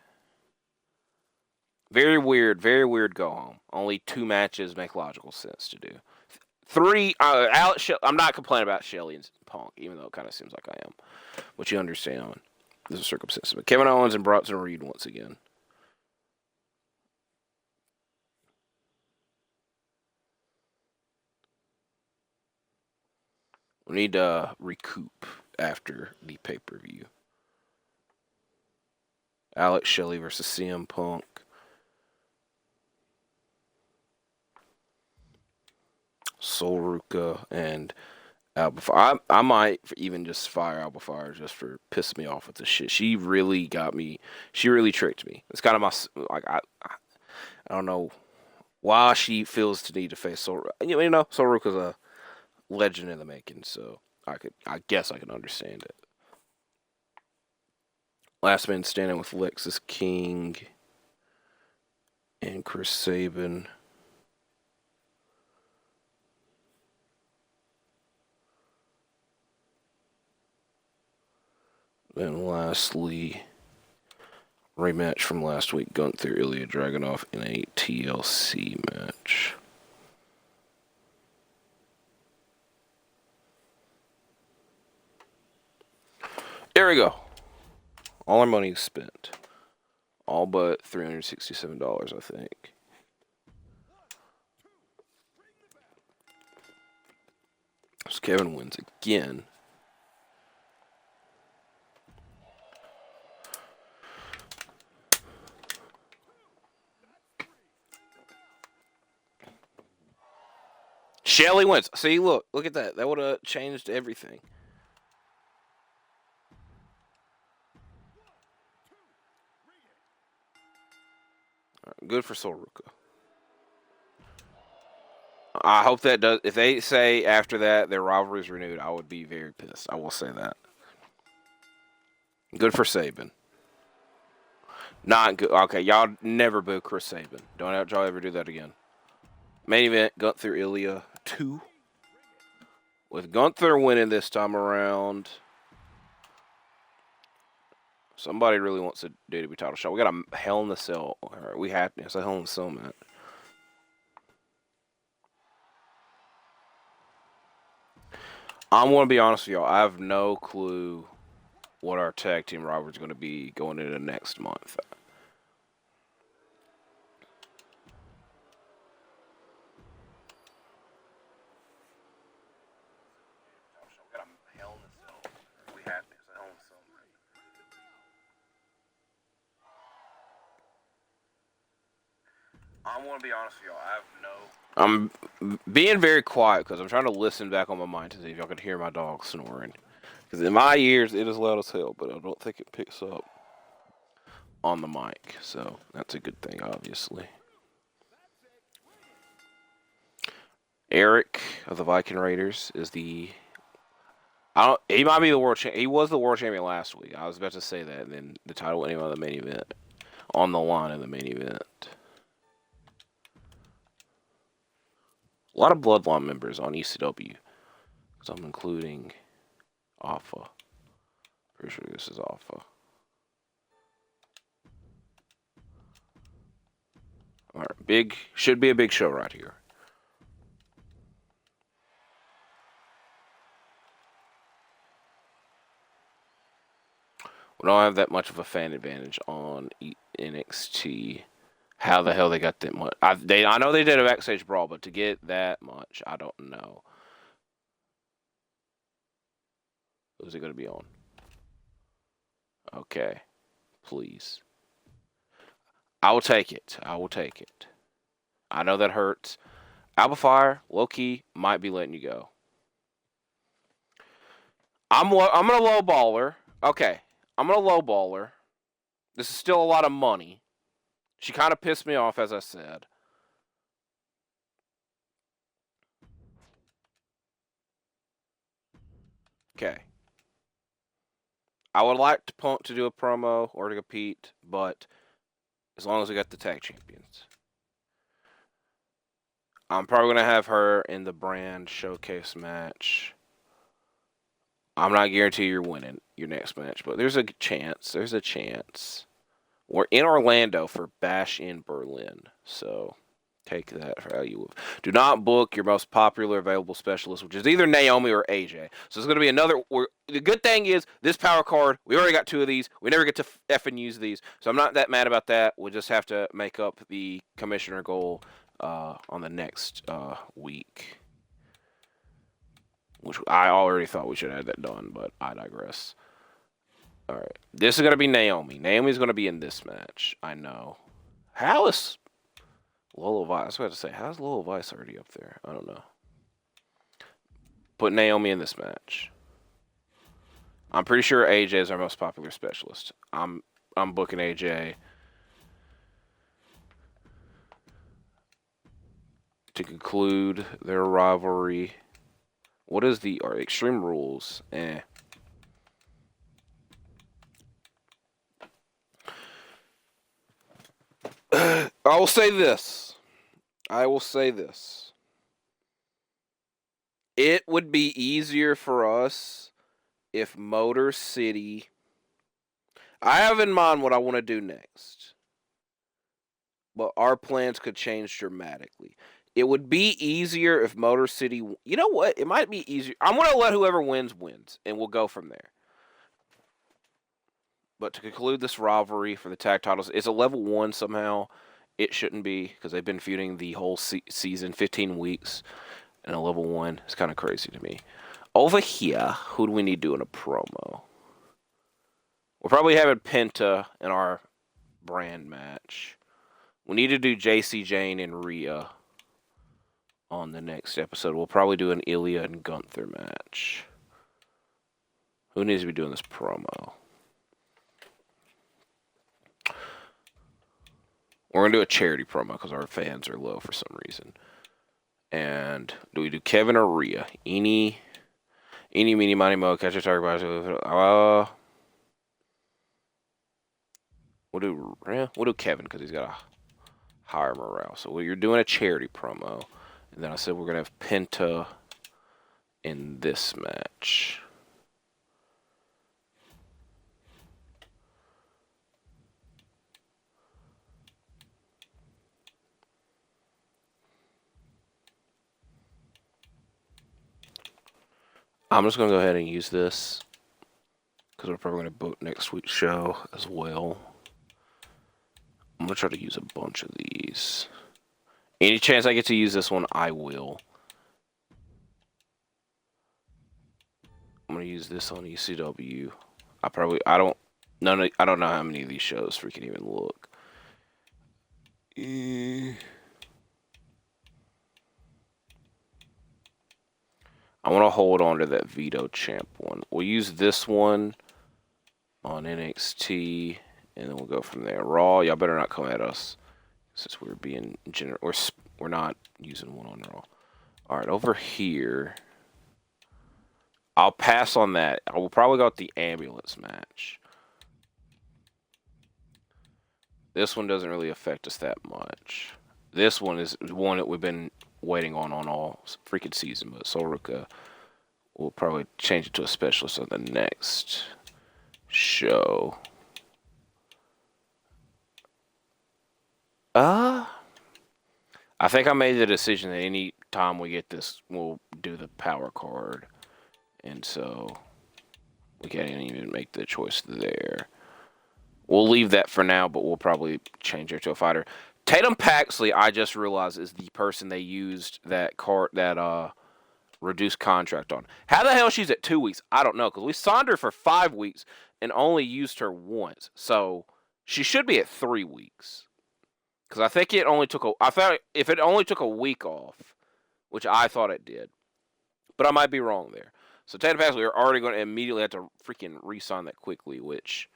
Speaker 1: Very weird go home. Only 2 matches make logical sense to do. 3, I'm not complaining about Shelly and Punk, even though it kind of seems like I am. Which you understand. This is circumstances. But Kevin Owens and Bronson Reed once again. We need to recoup after the pay-per-view. Alex Shelley versus CM Punk. Sol Ruka and Alba Fire. I might even just fire Alba Fire just for pissing me off with this shit. She really got me. She really tricked me. It's kind of my I don't know why she feels the need to face Sol. You know, Sol Ruka's a legend in the making, so I guess I can understand it. Last man standing with Lexus King and Chris Sabin. Then lastly, rematch from last week, Gunther Ilja Dragunov in a TLC match. There we go. All our money is spent. All but $367, I think. So Kevin wins again. Shelly wins. See, look at that. That would have changed everything. Right, good for Sol Ruka. I hope that does. If they say after that their rivalry is renewed, I would be very pissed. I will say that. Good for Sabin. Not good. Okay, y'all never boo Chris Sabin. Don't y'all ever do that again. Main event, Gunther Ilja 2. With Gunther winning this time around. Somebody really wants a WWE title shot. We got a Hell in the Cell. All right, we have it's a Hell in the Cell match. I'm going to be honest with y'all. I have no clue what our tag team rivalry is going to be going into next month. I want to be honest with y'all. I have no. I'm being very quiet because I'm trying to listen back on my mind to see if y'all can hear my dog snoring. Because in my ears, it is loud as hell, but I don't think it picks up on the mic. So that's a good thing, obviously. Eric of the Viking Raiders is the. He might be the world champion. He was the world champion last week. I was about to say that, and then the title went on the main event, on the line in the main event. A lot of Bloodline members on ECW, so I'm including Alpha. Pretty sure this is Alpha. All right, should be a big show right here. We don't have that much of a fan advantage on NXT. How the hell they got that much? I know they did a backstage brawl, but to get that much, I don't know. Who's it going to be on? Okay. Please. I will take it. I will take it. I know that hurts. Alba Fire, low-key, might be letting you go. I'm going to lowballer. Okay. I'm going to lowballer. This is still a lot of money. She kind of pissed me off, as I said. Okay. I would like to Punk to do a promo or to compete, but as long as we got the tag champions. I'm probably going to have her in the brand showcase match. I'm not guaranteeing you're winning your next match, but there's a chance. There's a chance. We're in Orlando for Bash in Berlin, so take that for how you will. Do not book your most popular available specialist, which is either Naomi or AJ. So it's going to be another. The good thing is this power card. We already got 2 of these. We never get to effing use these, so I'm not that mad about that. We'll just have to make up the commissioner goal on the next week, which I already thought we should have that done, but I digress. All right, this is going to be Naomi. Naomi's going to be in this match. I know. How is Lola Vice? I was about to say, how's Lola Vice already up there? I don't know. Put Naomi in this match. I'm pretty sure AJ is our most popular specialist. I'm booking AJ to conclude their rivalry. What is the Extreme Rules? I will say this. It would be easier for us if Motor City. I have in mind what I want to do next, but our plans could change dramatically. It would be easier if Motor City. You know what? It might be easier. I'm going to let whoever wins, and we'll go from there. But to conclude this rivalry for the tag titles, it's a level 1 somehow. It shouldn't be, because they've been feuding the whole season, 15 weeks, and a level 1. It's kind of crazy to me. Over here, who do we need doing a promo? We're probably having Penta in our brand match. We need to do JC Jane and Rhea on the next episode. We'll probably do an Ilja and Gunther match. Who needs to be doing this promo? We're going to do a charity promo because our fans are low for some reason. And do we do Kevin or Rhea? Eeny, meeny, miny, mo, catch a target. We'll do Kevin because he's got a higher morale. So you're doing a charity promo. And then I said we're going to have Penta in this match. I'm just going to go ahead and use this because we're probably going to book next week's show as well. I'm going to try to use a bunch of these. Any chance I get to use this one, I will. I'm going to use this on ECW. I don't know how many of these shows freaking even look. I want to hold on to that Veto Champ one. We'll use this one on NXT, and then we'll go from there. Raw, y'all better not come at us since we're being generous. We're not using one on Raw. All right, over here, I'll pass on that. I will probably go with the ambulance match. This one doesn't really affect us that much. This one is one that we've been waiting on all freaking season, but Soruka will probably change it to a specialist on the next show. I think I made the decision that any time we get this, we'll do the power card, and so we can't even make the choice there. We'll leave that for now, but we'll probably change her to a fighter. Tatum Paxley, I just realized, is the person they used that reduced contract on. How the hell she's at 2 weeks? I don't know, because we signed her for 5 weeks and only used her once. So she should be at 3 weeks. Because I think it only took if it only took a week off, which I thought it did. But I might be wrong there. So Tatum Paxley, we're already going to immediately have to freaking re-sign that quickly, which,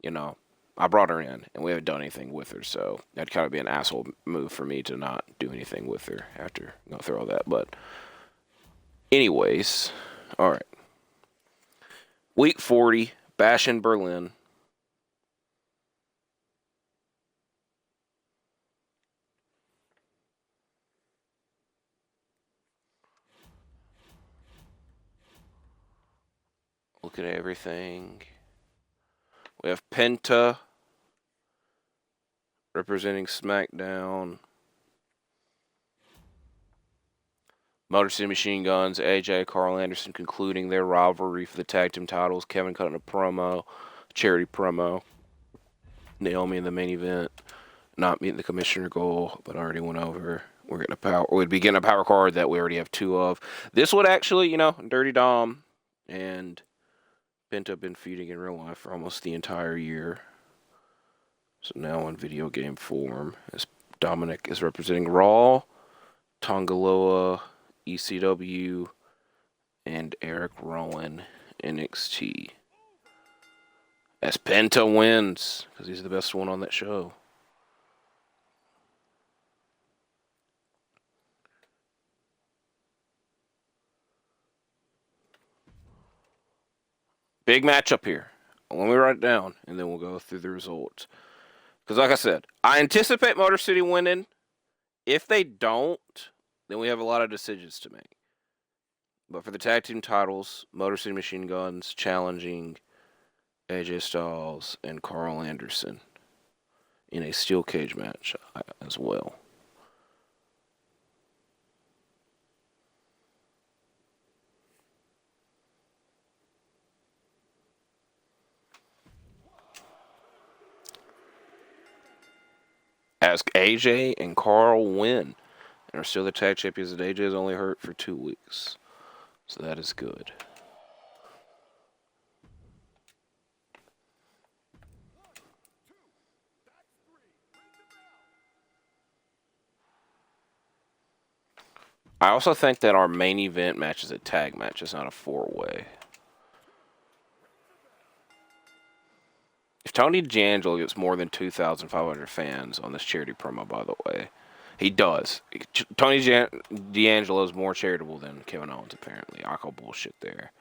Speaker 1: you know, I brought her in, and we haven't done anything with her, so that'd kind of be an asshole move for me to not do anything with her after going through all that. But anyways, all right. Week 40, Bash in Berlin. Look at everything. We have Penta representing SmackDown. Motor City Machine Guns, AJ, Karl Anderson concluding their rivalry for the tag team titles. Kevin cutting a promo, charity promo. Naomi in the main event, not meeting the commissioner goal, but already went over. We'd be getting a power card that we already have 2 of. This would actually, Dirty Dom and Penta have been feuding in real life for almost the entire year. So now in video game form, as Dominic is representing Raw, Tongaloa, ECW, and Eric Rowan, NXT. As Penta wins, because he's the best one on that show. Big matchup here. Let me write it down, and then we'll go through the results. Because like I said, I anticipate Motor City winning. If they don't, then we have a lot of decisions to make. But for the tag team titles, Motor City Machine Guns challenging AJ Styles and Karl Anderson in a steel cage match as well. As AJ and Karl win and are still the tag champions, and AJ is only hurt for 2 weeks. So that is good. I also think that our main event match is a tag match. It's not a 4-way. If Tony D'Angelo gets more than 2,500 fans on this charity promo, by the way, he does. Tony D'Angelo is more charitable than Kevin Owens, apparently. I call bullshit there.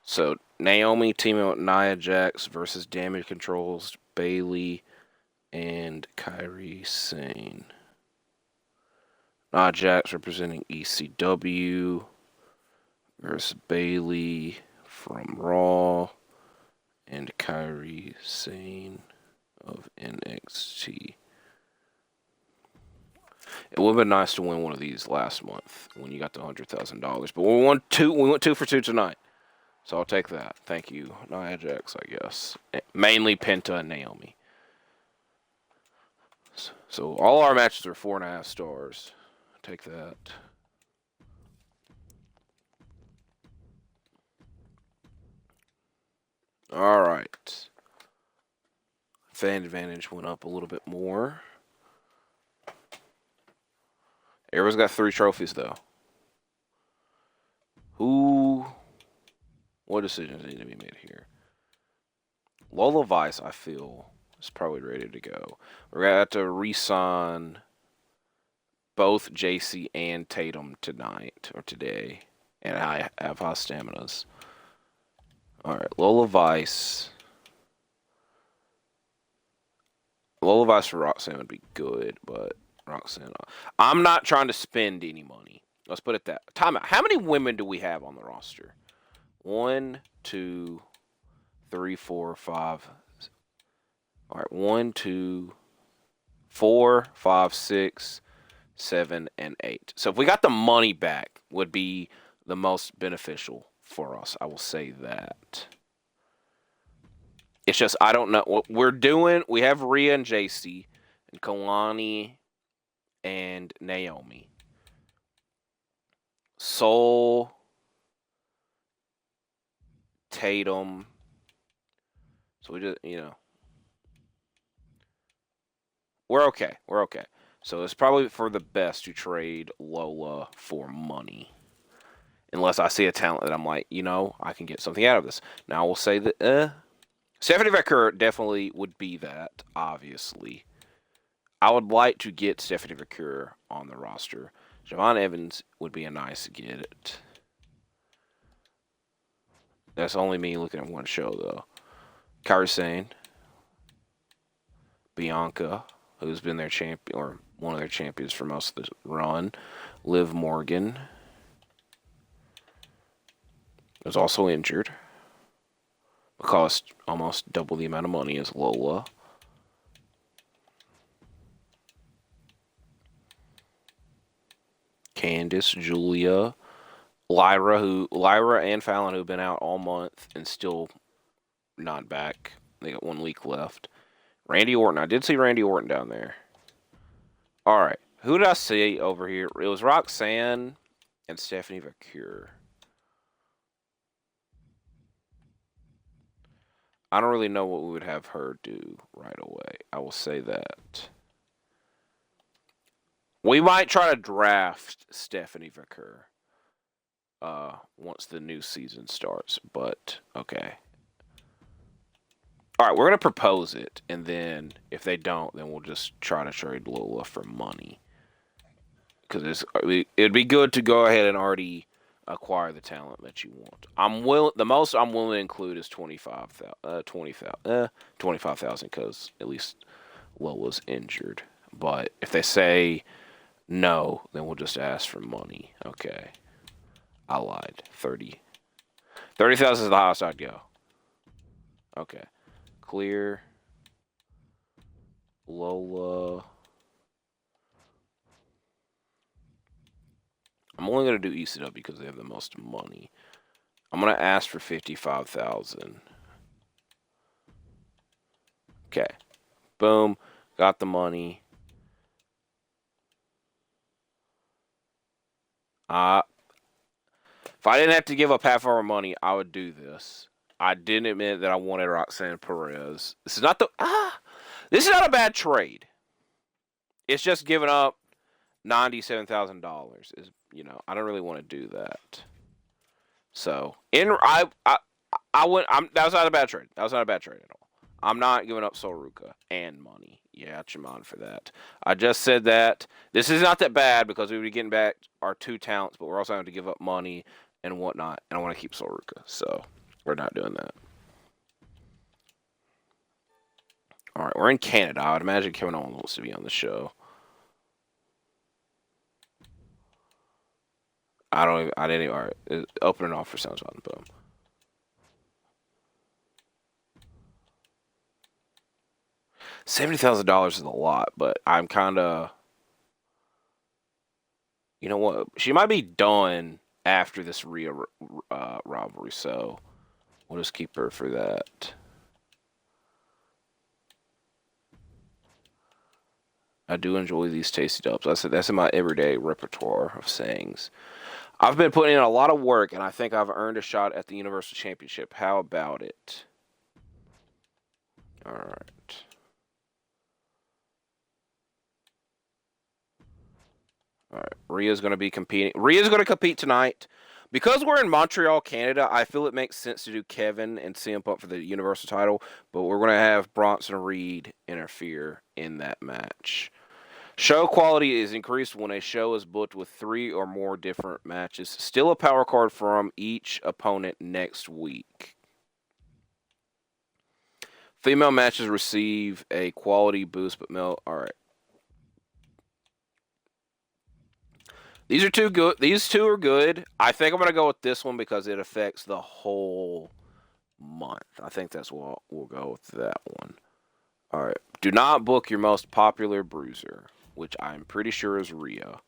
Speaker 1: So, Naomi teaming with Nia Jax versus Damage Control's Bayley and Kairi Sane. Nia Jax representing ECW versus Bayley from Raw and Kairi Sane of NXT. It would have been nice to win one of these last month when you got the $100,000. But we won two. We went 2 for 2 tonight. So I'll take that. Thank you, Nia Jax, I guess. Mainly Penta and Naomi. So all our matches are 4.5 stars. Take that. All right. Fan advantage went up a little bit more. Everyone's got 3 trophies, though. What decisions need to be made here? Lola Vice, I feel, is probably ready to go. We're going to have to re-sign both JC and Tatum tonight, or today. And I have high staminas. Alright, Lola Vice. Lola Vice for Roxanne would be good, but Roxanne... I'm not trying to spend any money. Let's put it that. Time out. How many women do we have on the roster? 1, 2, 3, 4, 5. Alright, 1, 2, 4, 5, 6, 7, and 8. So if we got the money back, would be the most beneficial for us. I will say that. It's just, I don't know what we're doing. We have Rhea and JC, and Kalani and Naomi. Soul, Tatum. So we just, we're okay. We're okay. So it's probably for the best to trade Lola for money. Unless I see a talent that I'm like, I can get something out of this. Now I will say that Stephanie Vaquer definitely would be that, obviously. I would like to get Stephanie Vaquer on the roster. Javon Evans would be a nice get. That's only me looking at one show, though. Kairi Sane. Bianca, who's been their champion, or one of their champions for most of the run. Liv Morgan was also injured. It cost almost double the amount of money as Lola. Candice, Julia, Lyra and Fallon, who've been out all month and still not back. They got 1 week left. Randy Orton. I did see Randy Orton down there. All right. Who did I see over here? It was Roxanne and Stephanie Vaquer. I don't really know what we would have her do right away. I will say that. We might try to draft Stephanie Vaquer once the new season starts, but okay. All right, we're going to propose it, and then if they don't, then we'll just try to trade Lola for money. Because it'd be good to go ahead and already acquire the talent that you want. The most I'm willing to include is 25,000 because at least Lola's injured. But if they say no, then we'll just ask for money. Okay. I lied. 30. 30,000 is the highest I'd go. Okay. Clear. Lola. I'm only going to do ECW because they have the most money. I'm going to ask for 55,000. Okay. Boom. Got the money. If I didn't have to give up half our money, I would do this. I didn't admit that I wanted Roxanne Perez. This is not a bad trade. It's just giving up $97,000. I don't really want to do that. So that was not a bad trade. That was not a bad trade at all. I'm not giving up Soruka and money. Yeah, Chimon for that. I just said that. This is not that bad because we would be getting back our 2 talents, but we're also having to give up money and whatnot. And I want to keep Soruka, so we're not doing that. All right, we're in Canada. I would imagine Kevin Owens wants to be on the show. I didn't even. All right, opening offer sounds fun. Boom. $70,000 is a lot, but I'm kind of. You know what? She might be done after this Rhea rivalry, so we'll just keep her for that. I do enjoy these tasty dubs. That's in my everyday repertoire of sayings. I've been putting in a lot of work, and I think I've earned a shot at the Universal Championship. How about it? All right. All right. Rhea's going to be competing. Rhea's going to compete tonight. Because we're in Montreal, Canada, I feel it makes sense to do Kevin and CM Punk for the Universal title, but we're going to have Bronson Reed interfere in that match. Show quality is increased when a show is booked with 3 or more different matches. Still a power card from each opponent next week. Female matches receive a quality boost, but male. All right. These are two good. These two are good. I think I'm gonna go with this one because it affects the whole month. I think that's what we'll go with that one. All right. Do not book your most popular bruiser, which I'm pretty sure is Rhea,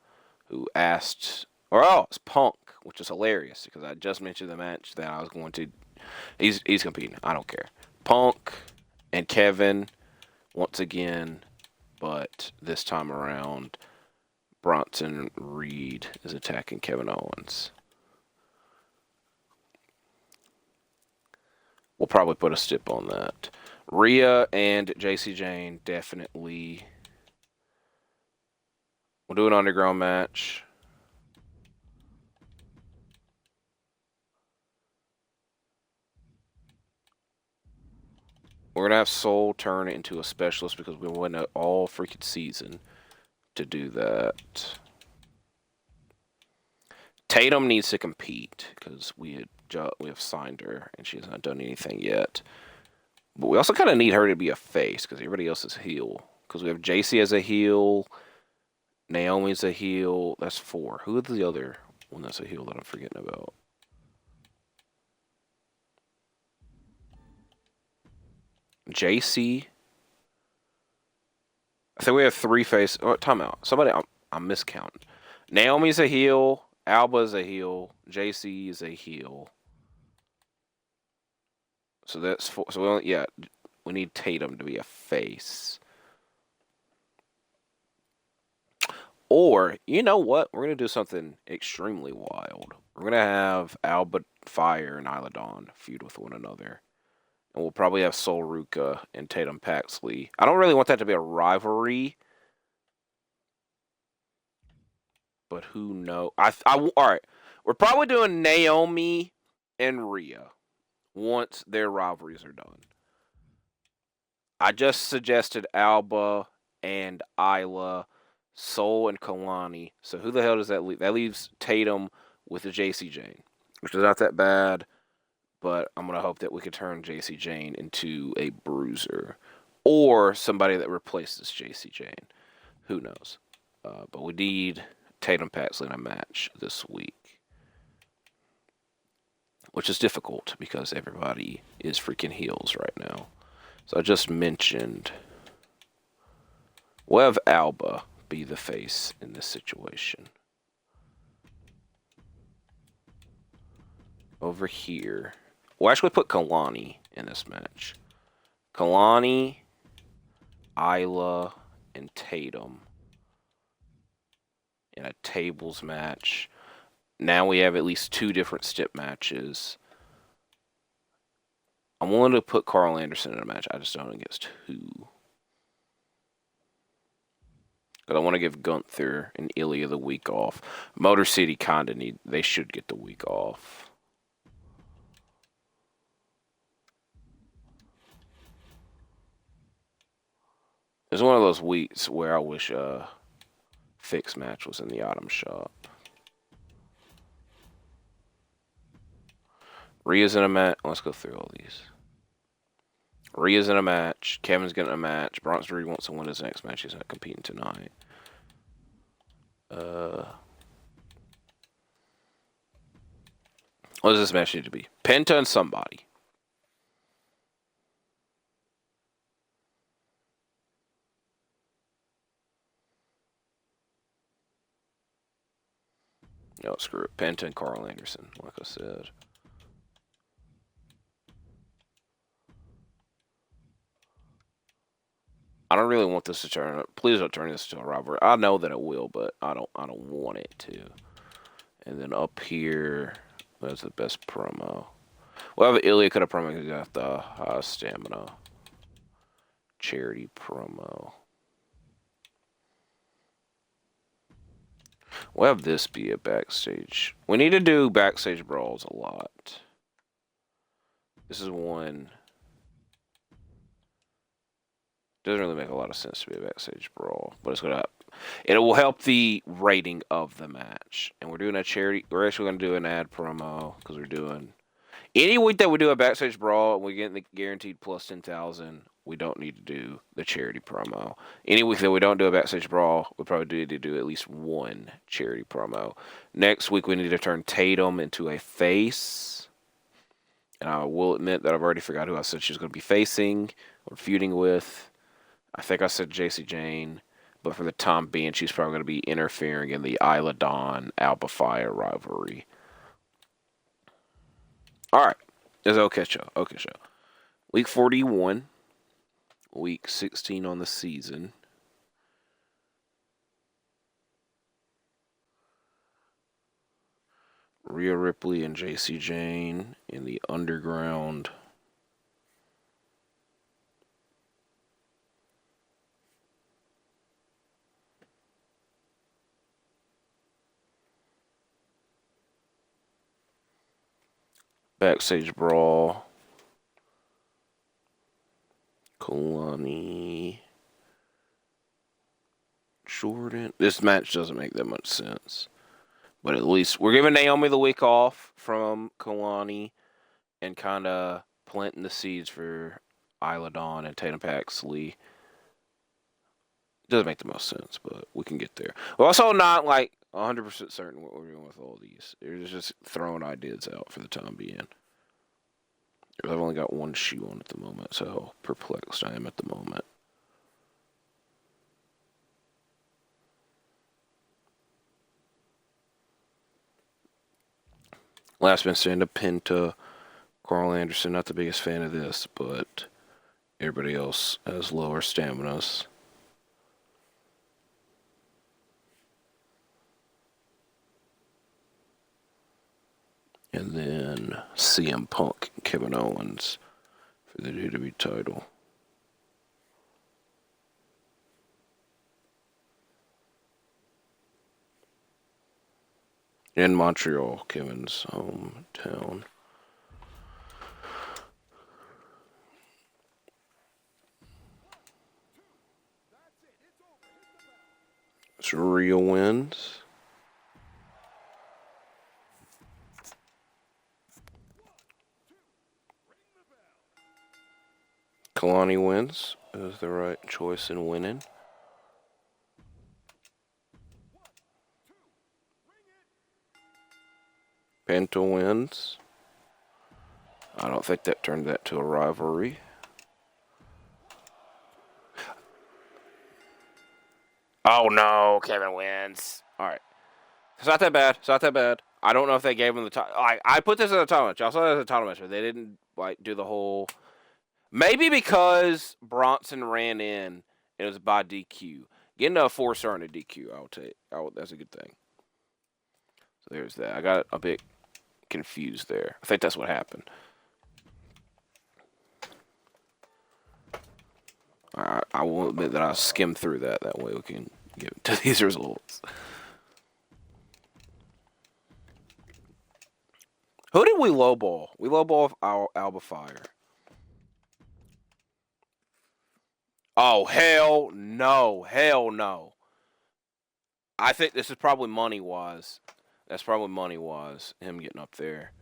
Speaker 1: who asked. Or it's Punk, which is hilarious because I just mentioned the match that I was going to. He's competing. I don't care. Punk and Kevin once again, but this time around, Bronson Reed is attacking Kevin Owens. We'll probably put a stip on that. Rhea and JC Jane definitely. We'll do an underground match. We're going to have Soul turn into a specialist because we went all freaking season to do that. Tatum needs to compete because we have signed her and she has not done anything yet. But we also kind of need her to be a face because everybody else is heel. Because we have JC as a heel, Naomi's a heel. That's 4. Who is the other one that's a heel that I'm forgetting about? JC. I think we have 3 face. Oh, time out. Somebody, I'm miscounting. Naomi's a heel. Alba's a heel. JC is a heel. So that's 4. So we need Tatum to be a face. Or, you know what? We're going to do something extremely wild. We're going to have Alba Fire and Isla Dawn feud with one another. And we'll probably have Sol Ruka and Tatum Paxley. I don't really want that to be a rivalry. But who knows? All right. We're probably doing Naomi and Rhea once their rivalries are done. I just suggested Alba and Isla, Sol and Kalani. So who the hell does that leave? That leaves Tatum with the JC Jane, which is not that bad. But I'm going to hope that we can turn JC Jane into a bruiser or somebody that replaces JC Jane. Who knows? But we need Tatum Paxley in a match this week, which is difficult because everybody is freaking heels right now. So I just mentioned we'll have Alba be the face in this situation. Over here, we'll actually put Kalani in this match. Kalani, Isla, and Tatum in a tables match. Now we have at least 2 different stip matches. I'm willing to put Karl Anderson in a match. I just don't against who. But I want to give Gunther and Ilja the week off. Motor City they should get the week off. It's one of those weeks where I wish Fixed match was in the item shop. Rhea's in a match. Let's go through all these. Rhea's in a match. Kevin's getting a match. Bronson Reed wants to win his next match. He's not competing tonight. What does this match need to be? Penta and somebody. No, screw it. Penta and Karl Anderson, like I said. I don't really want this to turn. Please don't turn this into a rivalry. I know that it will, but I don't want it to. And then up here, that's the best promo. Well, Ilja could have promo got the stamina charity promo. We'll have this be a backstage. We need to do backstage brawls a lot. This is one. Doesn't really make a lot of sense to be a backstage brawl, but it's gonna. It will help the rating of the match. And we're doing a charity. We're actually gonna do an ad promo because we're doing. Any week that we do a backstage brawl and we get the guaranteed plus 10,000, we don't need to do the charity promo. Any week that we don't do a backstage brawl, we probably need to do at least one charity promo. Next week we need to turn Tatum into a face. And I will admit that I've already forgot who I said she's going to be facing or feuding with. I think I said JC Jane, but for the time being, she's probably going to be interfering in the Isla Dawn Alba Fire rivalry. All right, it's okay show. Okay show. Week 41, week 16 on the season. Rhea Ripley and JC Jane in the underground. Backstage brawl. Kalani. Jordan. This match doesn't make that much sense. But at least we're giving Naomi the week off from Kalani and kind of planting the seeds for Isla Dawn and Tatum Paxley. Doesn't make the most sense, but we can get there. We're also not like 100% certain what we're doing with all these. They're just throwing ideas out for the time being. I've only got one shoe on at the moment, so perplexed I am at the moment. Last man standing, Penta, Karl Anderson. Not the biggest fan of this, but everybody else has lower staminas. And then CM Punk and Kevin Owens for the WWE title. In Montreal, Kevin's hometown. So Rhea wins. Kalani wins. It was the right choice in winning. Penta wins. I don't think that turned that to a rivalry. Oh no, Kevin wins. All right. It's not that bad. It's not that bad. I don't know if they gave him the title. I put this in a title match. I saw it as a title match, but they didn't do the whole. Maybe because Bronson ran in, it was by DQ. Getting a 4-star in a DQ, I'll take. That's a good thing. So there's that. I got a bit confused there. I think that's what happened. I will admit that I skimmed through that. That way we can get to these results. Who did we lowball? We lowball our Alba Fire. Oh, hell no. Hell no. I think this is probably money-wise. That's probably money-wise, him getting up there.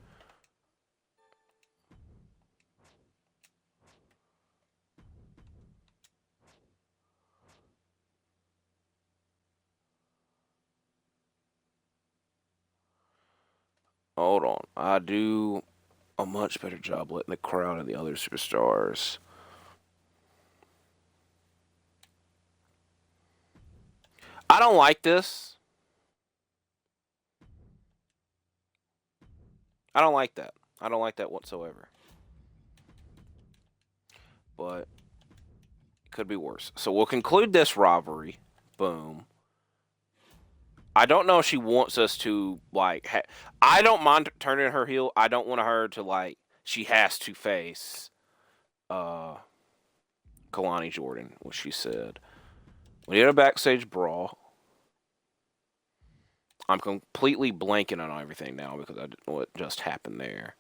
Speaker 1: Hold on. I do a much better job letting the crowd and the other superstars. I don't like this. I don't like that. I don't like that whatsoever. But it could be worse. So we'll conclude this rivalry. Boom. I don't know if she wants us to, like, I don't mind turning her heel. I don't want her to, like, she has to face Kalani Jordan, what she said. We need a backstage brawl. I'm completely blanking on everything now because I didn't know what just happened there.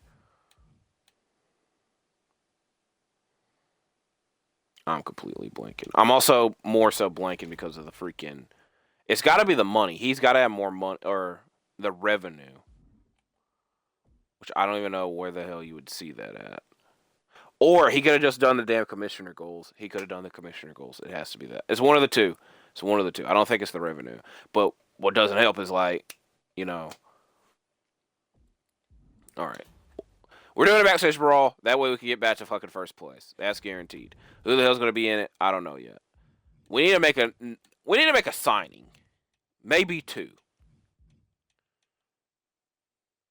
Speaker 1: I'm completely blanking. I'm also more so blanking because of the freaking... It's got to be the money. He's got to have more money, or the revenue. Which I don't even know where the hell you would see that at. Or he could have just done the damn commissioner goals. He could have done the commissioner goals. It has to be that. It's one of the two. It's one of the two. I don't think it's the revenue. But what doesn't help is, like, you know... All right. We're doing a backstage brawl. That way we can get back to fucking first place. That's guaranteed. Who the hell's going to be in it? I don't know yet. We need to make a signing. Maybe two.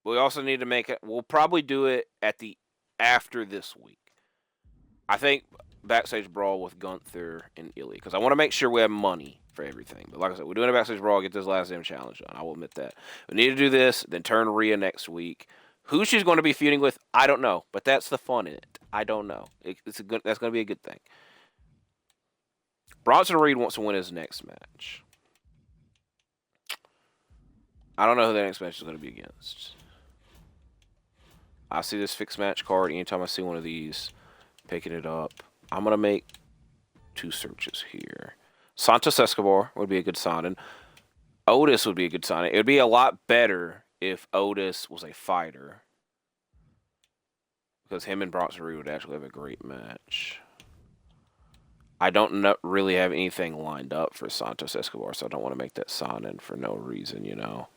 Speaker 1: We also need to make it. We'll probably do it after this week. I think backstage brawl with Gunther and Ilja, because I want to make sure we have money for everything. But like I said, we're doing a backstage brawl. Get this last damn challenge done. I will admit that. We need to do this. Then turn Rhea next week. Who she's going to be feuding with, I don't know. But that's the fun in it. I don't know. That's going to be a good thing. Bronson Reed wants to win his next match. I don't know who that next match is going to be against. I see this fixed match card. Anytime I see one of these, picking it up. I'm going to make 2 searches here. Santos Escobar would be a good signing. Otis would be a good signing. It would be a lot better if Otis was a fighter. Because him and Bronson Reed would actually have a great match. I don't really have anything lined up for Santos Escobar, so I don't want to make that signing for no reason, you know.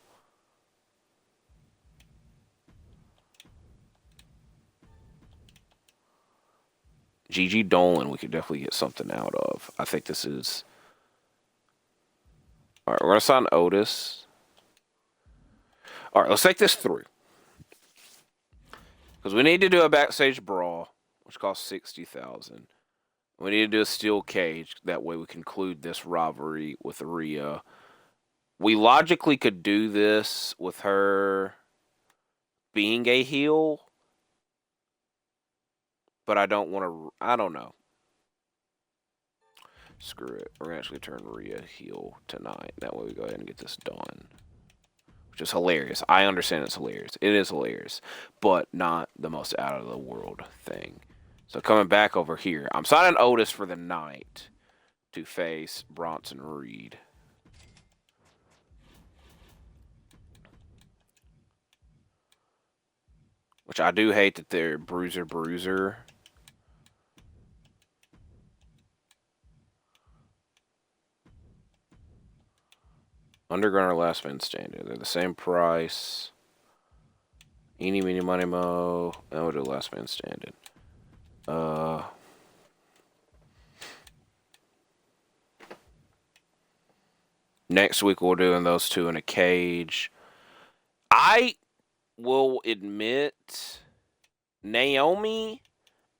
Speaker 1: Gigi Dolan, we could definitely get something out of. I think this is... All right, we're going to sign Otis. All right, let's take this through. Because we need to do a backstage brawl, which costs $60,000. We need to do a steel cage. That way we conclude this rivalry with Rhea. We logically could do this with her being a heel. But I don't want to... I don't know. Screw it. We're going to actually turn Rhea heel tonight. That way we go ahead and get this done. Which is hilarious. I understand it's hilarious. It is hilarious. But not the most out-of-the-world thing. So coming back over here. I'm signing Otis for the night to face Bronson Reed. Which I do hate that they're bruiser. Underground or Last Man Standing. They're the same price. Eeny, meeny, money, mo. And we'll do Last Man Standing. Next week we're doing those two in a cage. I will admit Naomi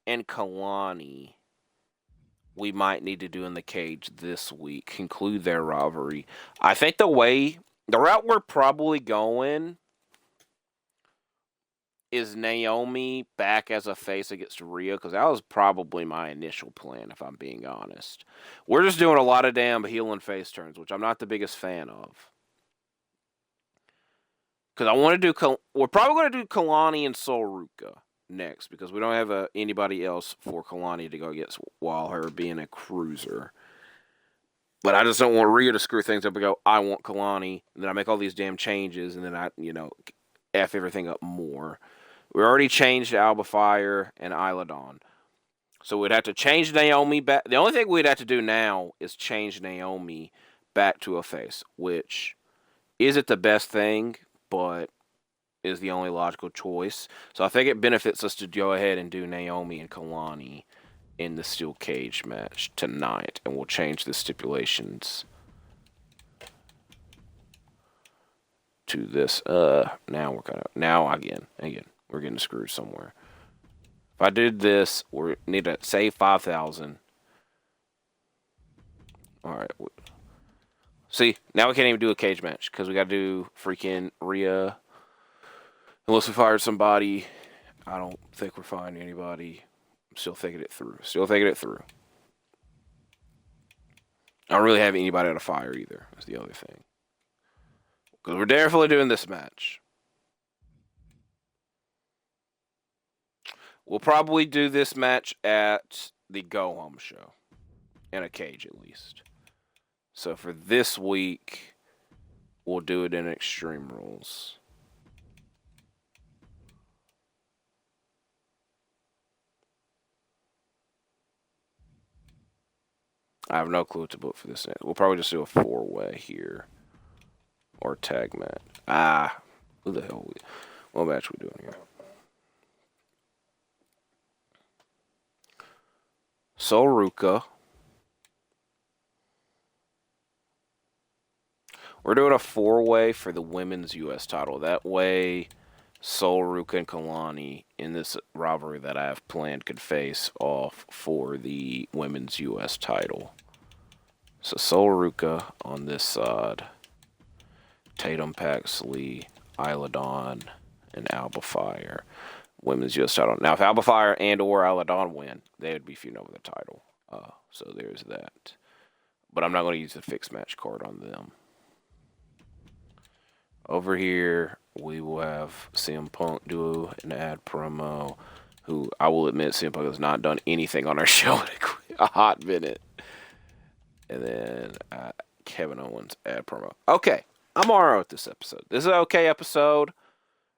Speaker 1: and Kalani we might need to do in the cage this week. Conclude their rivalry. I think the route we're probably going is Naomi back as a face against Rhea, because that was probably my initial plan, if I'm being honest. We're just doing a lot of damn heel and face turns, which I'm not the biggest fan of. Because I want to do... We're probably going to do Kalani and Sol Ruka next, because we don't have anybody else for Kalani to go against while her being a cruiser. But I just don't want Rhea to screw things up and go, I want Kalani, and then I make all these damn changes, and then I, F everything up more. We already changed Alba Fire and Isla Dawn. So we'd have to change Naomi back. The only thing we'd have to do now is change Naomi back to a face, which isn't the best thing, but is the only logical choice. So I think it benefits us to go ahead and do Naomi and Kalani in the steel cage match tonight, and we'll change the stipulations to this. Now again. we're getting screwed somewhere. If I did this, we need to save 5,000. All right. See, now we can't even do a cage match because we got to do freaking Rhea. Unless we fired somebody, I don't think we're finding anybody. I'm still thinking it through. I don't really have anybody to fire either. That's the other thing. Because we're definitely doing this match. We'll probably do this match at the Go Home show. In a cage, at least. So for this week, we'll do it in Extreme Rules. I have no clue what to book for this next. We'll probably just do a 4-way here. Or tag match. Who the hell? What match we doing here? Sol Ruka. We're doing a 4-way for the women's U.S. title. That way, Sol Ruka and Kalani in this rivalry that I have planned could face off for the women's U.S. title. So Sol Ruka on this side. Tatum Paxley, Isla Dawn, and Alba Fire. Women's U.S. title. Now, if Alba Fire and or Isla Dawn win, they would be feuding over the title. So there's that. But I'm not going to use the fixed match card on them. Over here, we will have CM Punk do an ad promo. Who, I will admit, CM Punk has not done anything on our show in a hot minute. And then Kevin Owens ad promo. Okay. I'm alright with this episode. This is an okay episode.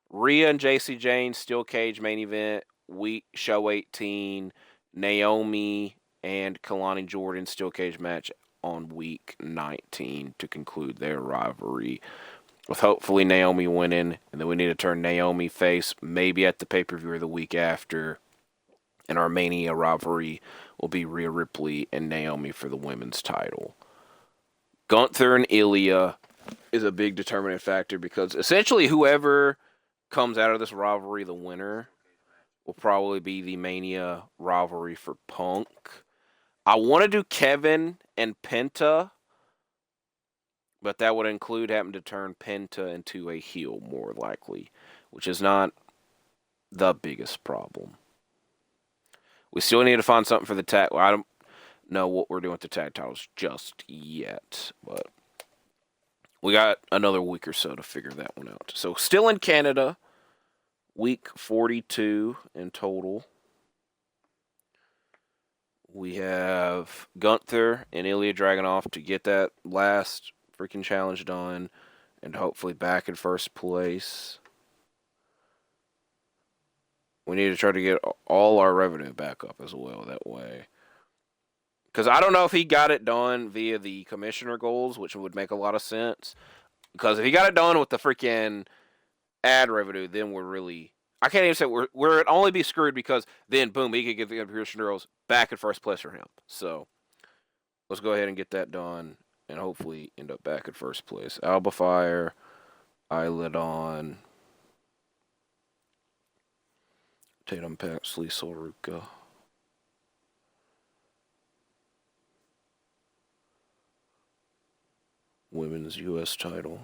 Speaker 1: Rhea and JC Jane steel cage main event. Week show 18. Naomi and Kalani Jordan steel cage match on week 19 to conclude their rivalry. With hopefully Naomi winning, and then we need to turn Naomi face maybe at the pay-per-view or the week after. And our Mania rivalry will be Rhea Ripley and Naomi for the women's title. Gunther and Ilja is a big determinant factor because essentially whoever comes out of this rivalry, the winner, will probably be the Mania rivalry for Punk. I want to do Kevin and Penta, but that would include having to turn Penta into a heel more likely, which is not the biggest problem. We still need to find something for the tag. Well, I don't know what we're doing with the tag titles just yet, but we got another week or so to figure that one out. So still in Canada, week 42 in total. We have Gunther and Ilja Dragunov to get that last freaking challenge done and hopefully back in first place. We need to try to get all our revenue back up as well that way. Because I don't know if he got it done via the commissioner goals, which would make a lot of sense. Because if he got it done with the freaking ad revenue, then we're really... I can't even say we're only be screwed because then, boom, he could get the commissioner goals back in first place for him. So let's go ahead and get that done and hopefully end up back in first place. Alba Fire, Isla Dawn, Tatum Paxley, Sol Ruka. Women's U.S. title.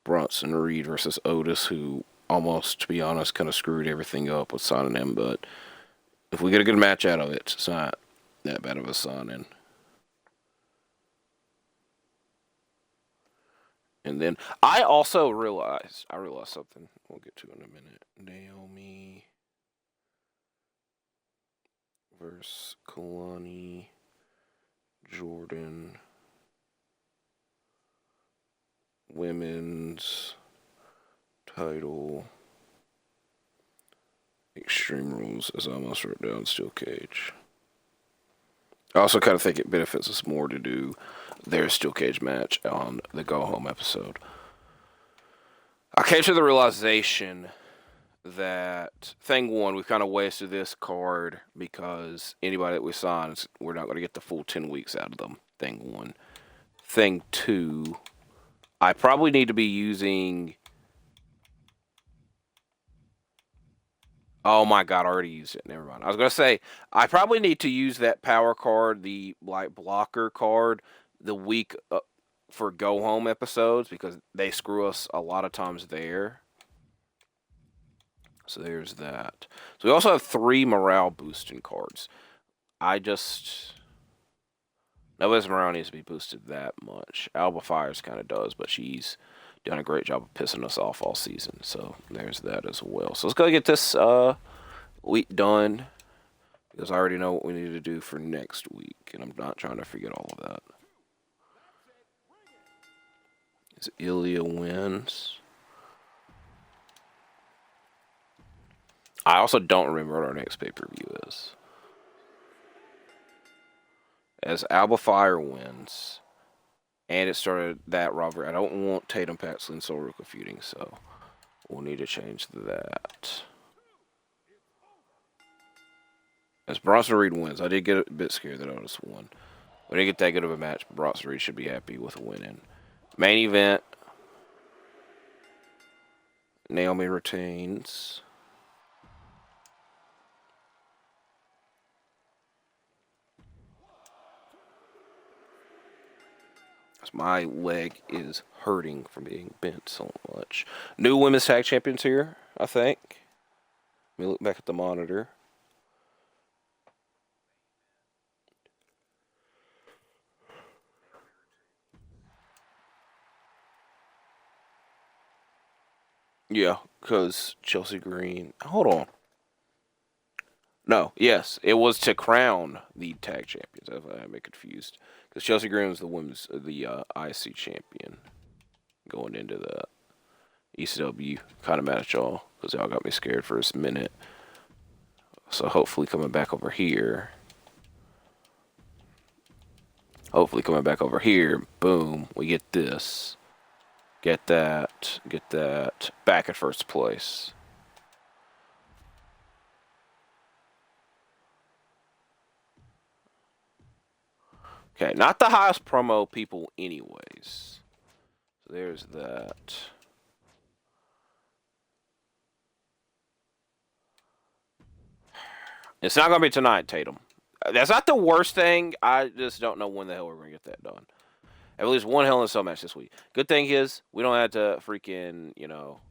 Speaker 1: Bronson Reed versus Otis, who almost, to be honest, kind of screwed everything up with signing him. But if we get a good match out of it, it's not that bad of a signing. And then I also realized something. We'll get to in a minute. Naomi versus Kalani Jordan. Women's title. Extreme Rules, as I almost wrote down, steel cage. I also kind of think it benefits us more to do their steel cage match on the Go Home episode. I came to the realization that thing one, we kind of wasted this card because anybody that we sign, we're not going to get the full 10 weeks out of them. Thing one. Thing two, I probably need to be using. Oh my god, I already used it. Never mind. I was going to say, I probably need to use that power card, the like blocker card, the week for go home episodes because they screw us a lot of times there. So there's that. So we also have 3 morale boosting cards. Nobody's morale needs to be boosted that much. Alba Fires kind of does, but she's done a great job of pissing us off all season. So there's that as well. So let's go get this week done because I already know what we need to do for next week, and I'm not trying to forget all of that. As Ilja wins. I also don't remember what our next pay-per-view is. As Alba Fire wins, and it started that rivalry. I don't want Tatum, Paxley, and Soul Ruka feuding, so we'll need to change that. As Bronson Reed wins, I did get a bit scared that Otis won. We didn't get that good of a match, but Bronson Reed should be happy with a win-in. Main event, Naomi retains. My leg is hurting from being bent so much. New women's tag champions here, I think. Let me look back at the monitor. Yeah, because Chelsea Green. Hold on. No, yes, it was to crown the tag champions. I'm confused because Chelsea Green was the IC champion going into the ECW. Kind of mad at y'all because y'all got me scared for a minute. So hopefully coming back over here. Boom, we get this. Get that. Back at first place. Okay, not the highest promo people anyways. So there's that. It's not going to be tonight, Tatum. That's not the worst thing. I just don't know when the hell we're going to get that done. At least one Hell in a Cell match this week. Good thing is, we don't have to freaking,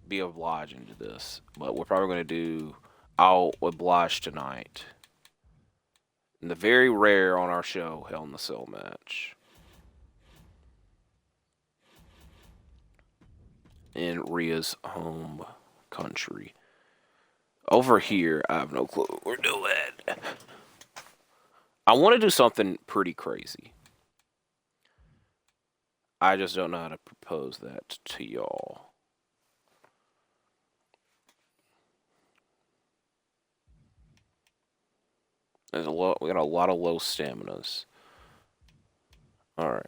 Speaker 1: be obliging to this. But we're probably going to do I'll oblige tonight. And the very rare on our show, Hell in a Cell match. In Rhea's home country. Over here, I have no clue what we're doing. I want to do something pretty crazy. I just don't know how to propose that to y'all. We got a lot of low staminas. Alright.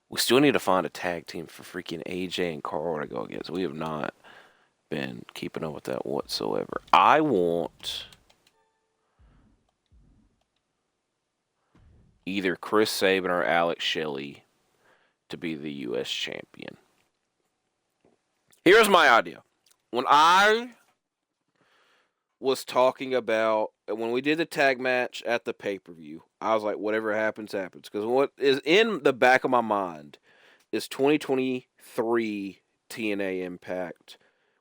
Speaker 1: We still need to find a tag team for freaking AJ and Karl to go against. We have not been keeping up with that whatsoever. I want either Chris Sabin or Alex Shelley to be the U.S. champion. Here's my idea. When I was talking about, when we did the tag match at the pay-per-view, I was like, whatever happens, happens. Because what is in the back of my mind is 2023 TNA Impact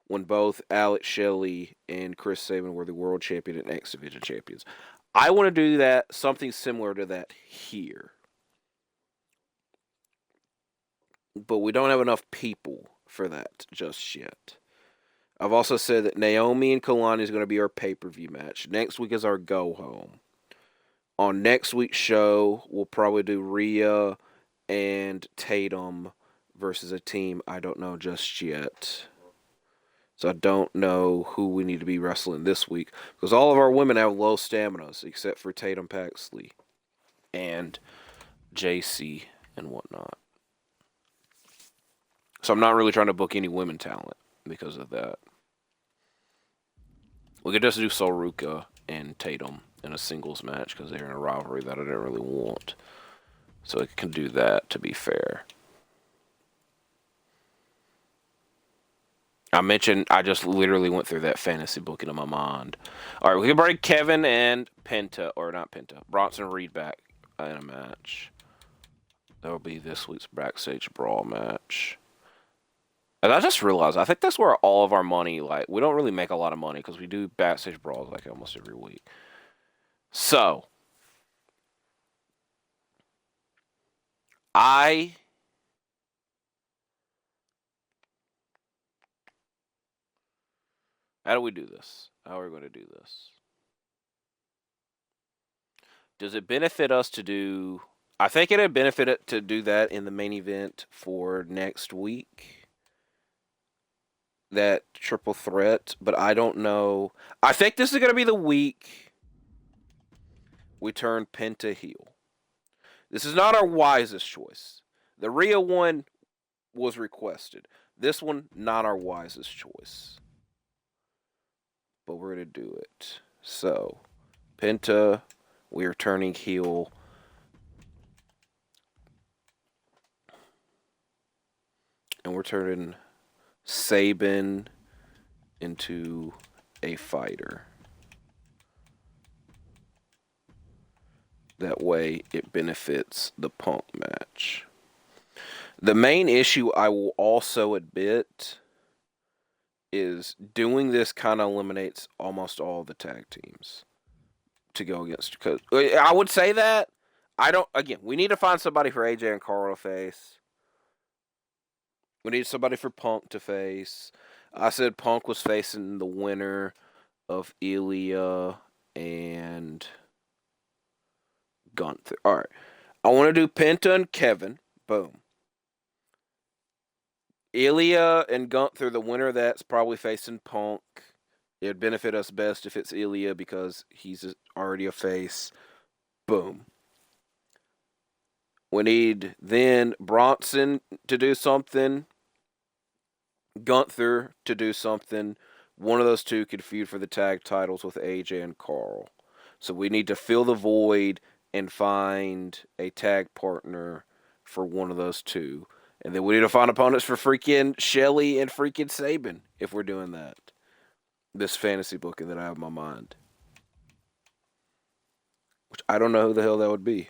Speaker 1: when both Alex Shelley and Chris Sabin were the world champion and X Division champions. I want to do that, something similar to that here. But we don't have enough people for that just yet. I've also said that Naomi and Kalani is going to be our pay-per-view match. Next week is our go-home. On next week's show, we'll probably do Rhea and Tatum versus a team I don't know just yet. So I don't know who we need to be wrestling this week. Because all of our women have low staminas, except for Tatum Paxley and JC and whatnot. So I'm not really trying to book any women talent because of that. We could just do Solruka and Tatum in a singles match because they're in a rivalry that I didn't really want. So I can do that, to be fair. I just literally went through that fantasy booking in my mind. All right, we can bring Kevin and Bronson Reed back in a match. That'll be this week's Backstage Brawl match. And I just realized, I think that's where all of our money, like, we don't really make a lot of money because we do Backstage Brawls, like, almost every week. So, how do we do this? How are we going to do this? Does it benefit us to do... I think it'd benefit it to do that in the main event for next week. That triple threat, but I don't know. I think this is going to be the week we turn Penta heel. This is not our wisest choice. The Rhea one was requested. This one, not our wisest choice. But we're going to do it. So, Penta, we are turning heel. And we're turning Sabin into a fighter. That way, it benefits the Punk match. The main issue I will also admit is doing this kind of eliminates almost all the tag teams to go against. Because I would say that we need to find somebody for AJ and Karl to face. We need somebody for Punk to face. I said Punk was facing the winner of Ilja and Gunther. All right. I want to do Penta and Kevin. Boom. Ilja and Gunther, the winner of that's probably facing Punk. It'd benefit us best if it's Ilja because he's already a face. Boom. We need then Bronson to do something. Gunther to do something. One of those two could feud for the tag titles with AJ and Karl. So we need to fill the void and find a tag partner for one of those two. And then we need to find opponents for freaking Shelly and freaking Sabin if we're doing that. This fantasy booking that I have in my mind. Which I don't know who the hell that would be.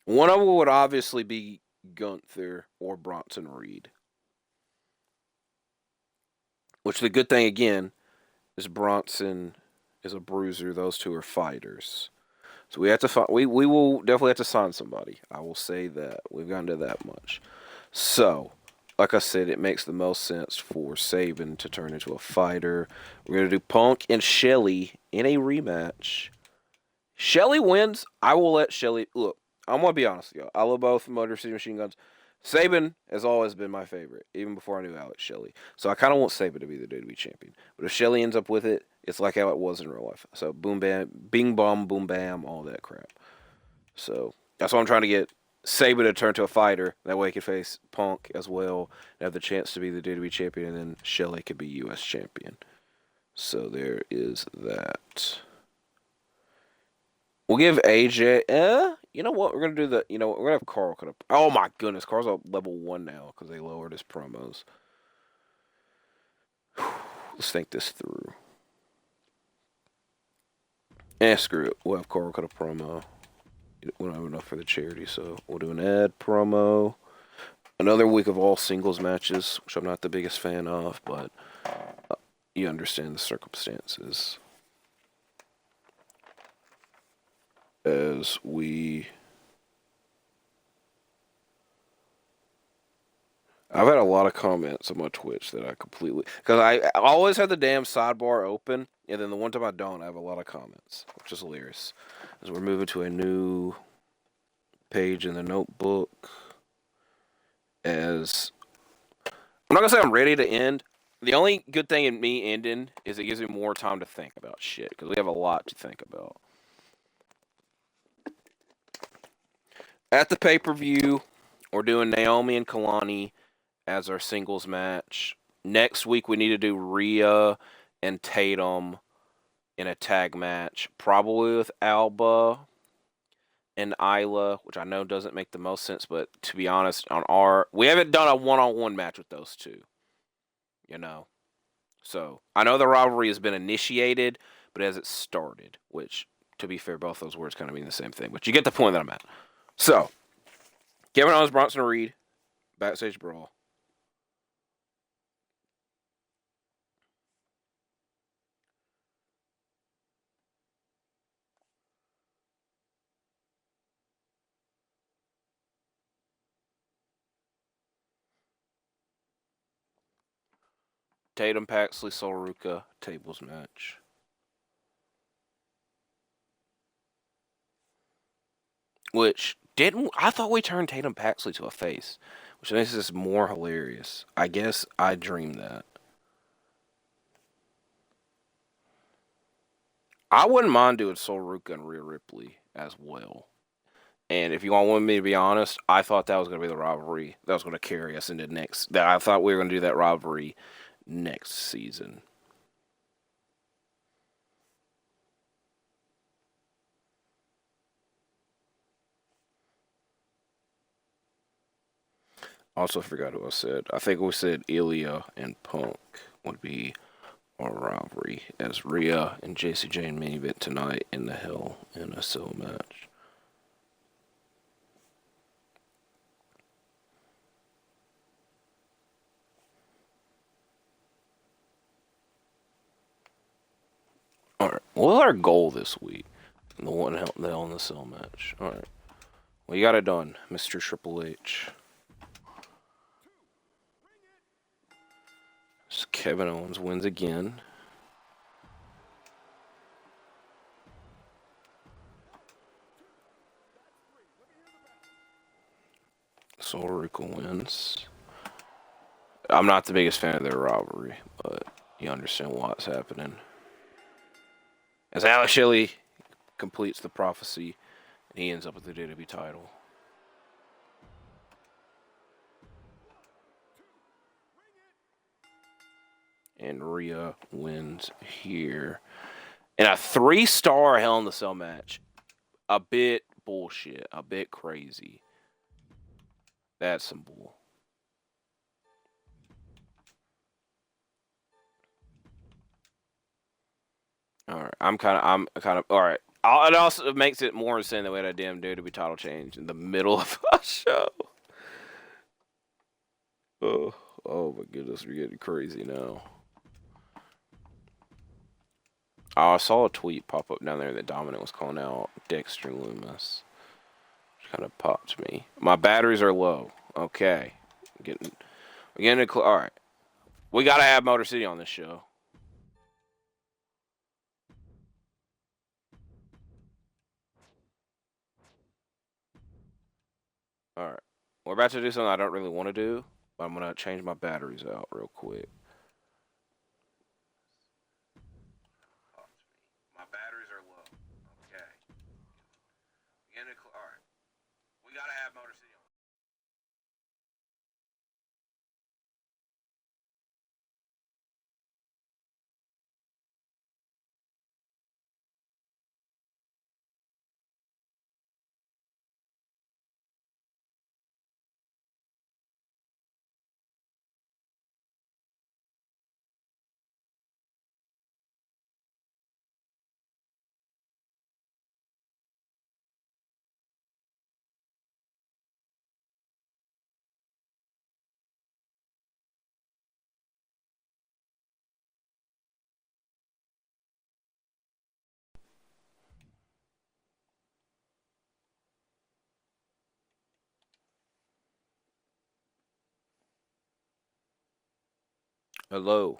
Speaker 1: One of them would obviously be Gunther or Bronson Reed. Which the good thing, again, is Bronson is a bruiser. Those two are fighters. So we have to find. We will definitely have to sign somebody. I will say that. We've gotten to that much. So, like I said, it makes the most sense for Sabin to turn into a fighter. We're going to do Punk and Shelly in a rematch. Shelly wins. I will let Shelly... Look, I'm going to be honest with y'all. I love both Motor City Machine Guns. Sabin has always been my favorite, even before I knew Alex Shelley. So I kind of want Sabin to be the WWE champion. But if Shelley ends up with it, it's like how it was in real life. So boom, bam, bing, bom, boom, bam, all that crap. So that's why I'm trying to get Sabin to turn to a fighter. That way he can face Punk as well and have the chance to be the WWE champion. And then Shelley could be U.S. champion. So there is that. We'll give AJ... you know what? We're going to do the... You know what? We're going to have Karl cut up... Oh, my goodness. Karl's at level 1 now because they lowered his promos. Let's think this through. Screw it. We'll have Karl cut a promo. We don't have enough for the charity, so we'll do an ad promo. Another week of all singles matches, which I'm not the biggest fan of, but you understand the circumstances. As we... I've had a lot of comments on my Twitch that I completely... Because I always have the damn sidebar open, and then the one time I don't, I have a lot of comments, which is hilarious. As we're moving to a new page in the notebook. As... I'm not going to say I'm ready to end. The only good thing in me ending is it gives me more time to think about shit, because we have a lot to think about. At the pay-per-view, we're doing Naomi and Kalani as our singles match. Next week, we need to do Rhea and Tatum in a tag match, probably with Alba and Isla, which I know doesn't make the most sense, but to be honest, we haven't done a one-on-one match with those two, you know. So I know the rivalry has been initiated, but has it started? Which, to be fair, both those words kind of mean the same thing. But you get the point that I'm at. So, Kevin Owens, Bronson Reed, backstage brawl. Tatum, Paxley, Solruka, tables match. Which I thought we turned Tatum Paxley to a face, which makes this more hilarious. I guess I dreamed that. I wouldn't mind doing Solruka and Rhea Ripley as well. And if you want me to be honest, I thought that was going to be the rivalry that was going to carry us into next. That I thought we were going to do that rivalry next season. Also forgot who I said. I think we said Ilja and Punk would be our rivalry as Rhea and J.C. Jane main event tonight in the Hell in a Cell match. All right. What's our goal this week? The Hell in a Cell match. All right. We got it done, Mr. Triple H. So Kevin Owens wins again. Solruka wins. I'm not the biggest fan of their rivalry, but you understand what's happening. As Alex Shelley completes the prophecy, and he ends up with the WWE title. And Rhea wins here. In a 3-star Hell in the Cell match. A bit bullshit. A bit crazy. That's some bull. Alright. I'm kind of. Alright. It also makes it more insane that we had a damn WWE title change in the middle of a show. Oh my goodness. We're getting crazy now. I saw a tweet pop up down there that Dominic was calling out Dexter Loomis. Which kind of popped me. My batteries are low. Okay. We're getting alright. We gotta have Motor City on this show. Alright. We're about to do something I don't really want to do, but I'm gonna change my batteries out real quick. My batteries are low. Okay. Alright. We gotta have Motor City on. Hello.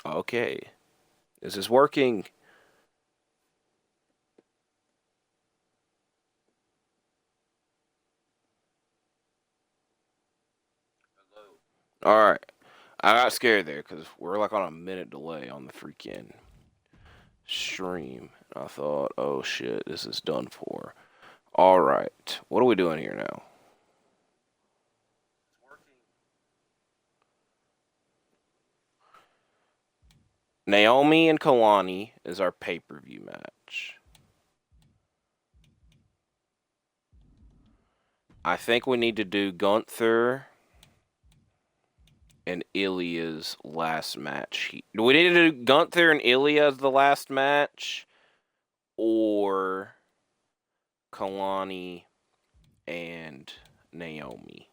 Speaker 1: Okay. This is working. Alright. I got scared there because we're like on a minute delay on the freaking stream. I thought, oh shit, this is done for. All right, what are we doing here now? Naomi and Kalani is our pay-per-view match. I think we need to do Gunther and Ilja's last match. Do we need to do Gunther and Ilja as the last match? Or Kalani and Naomi?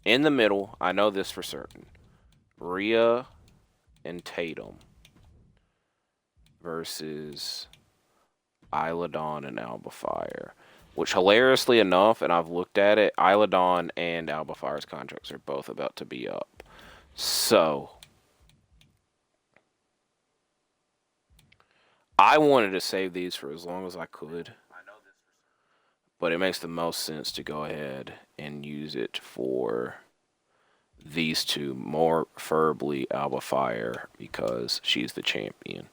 Speaker 1: In the middle, I know this for certain. Rhea and Tatum versus Isla Dawn and Alba Fire. Which, hilariously enough, and I've looked at it, Isla Dawn and Alba Fire's contracts are both about to be up. So, I wanted to save these for as long as I could. But it makes the most sense to go ahead and use it for these two, more preferably Alba Fire, because she's the champion.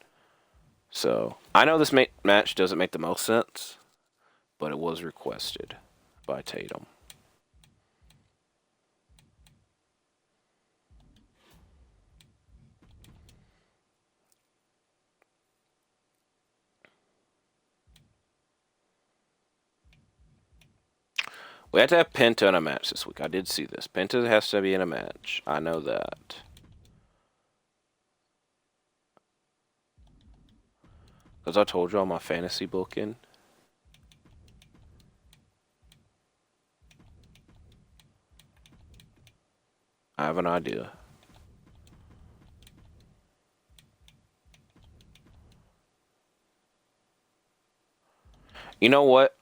Speaker 1: So, I know this match doesn't make the most sense, but it was requested by Tatum. We have to have Penta in a match this week. I did see this. Penta has to be in a match. I know that. Because I told you all my fantasy booking. I have an idea. You know what?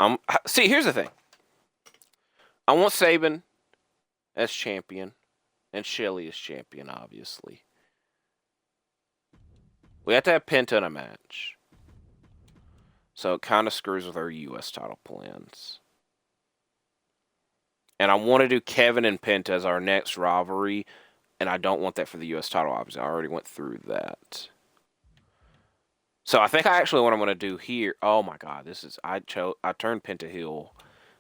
Speaker 1: See, here's the thing. I want Sabin as champion, and Shelly as champion, obviously. We have to have Penta in a match. So it kind of screws with our U.S. title plans. And I want to do Kevin and Penta as our next rivalry, and I don't want that for the U.S. title, obviously. I already went through that. So I think I actually what I'm going to do here. Oh my God, this is I turned Penta heel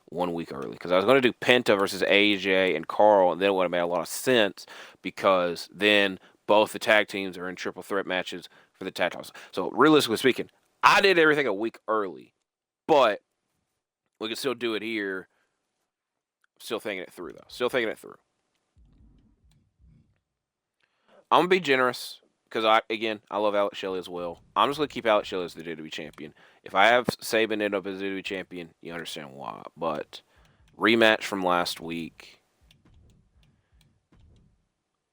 Speaker 1: 1 week early because I was going to do Penta versus AJ and Karl, and then it would have made a lot of sense because then both the tag teams are in triple threat matches for the tag titles. So realistically speaking, I did everything a week early, but we can still do it here. Still thinking it through though. Still thinking it through. I'm gonna be generous because I love Alex Shelley as well. I'm just gonna keep Alex Shelley as the WWE champion. If I have Sabin end up as the WWE champion, you understand why. But rematch from last week,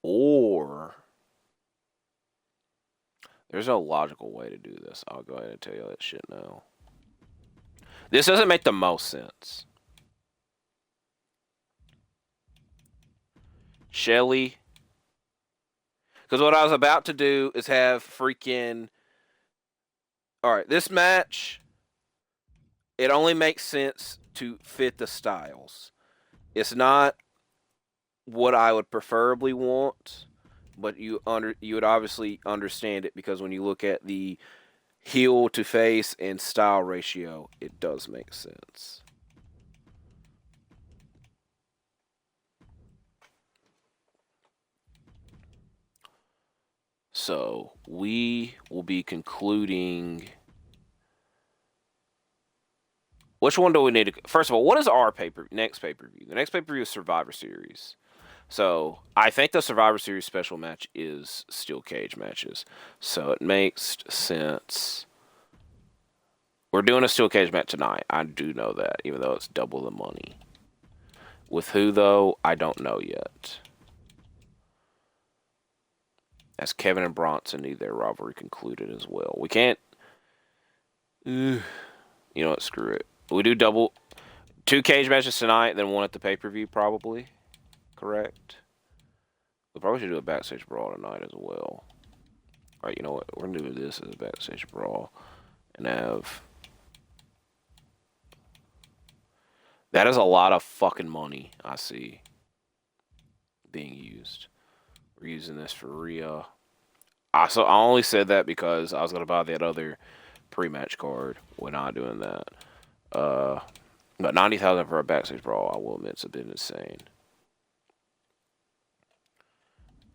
Speaker 1: or there's no logical way to do this. I'll go ahead and tell you that shit now. This doesn't make the most sense. Shelley. Because what I was about to do is have freaking. Alright, this match, it only makes sense to fit the styles. It's not what I would preferably want, but you would obviously understand it because when you look at the heel to face and style ratio, it does make sense. So we will be concluding. Which one do we need to? First of all, what is our next pay-per-view? The next pay-per-view is Survivor Series. So I think the Survivor Series special match is steel cage matches. So it makes sense. We're doing a steel cage match tonight. I do know that, even though it's double the money. With who, though, I don't know yet. As Kevin and Bronson need their rivalry concluded as well. We can't. You know what? Screw it. We do 2 cage matches tonight, then 1 at the pay-per-view, probably. Correct? We probably should do a backstage brawl tonight as well. Alright, you know what? We're going to do this as a backstage brawl. And have. That is a lot of fucking money I see being used. We're using this for Rhea. I only said that because I was gonna buy that other pre-match card. We're not doing that. But 90,000 for a backstage brawl, I will admit, it's a bit insane.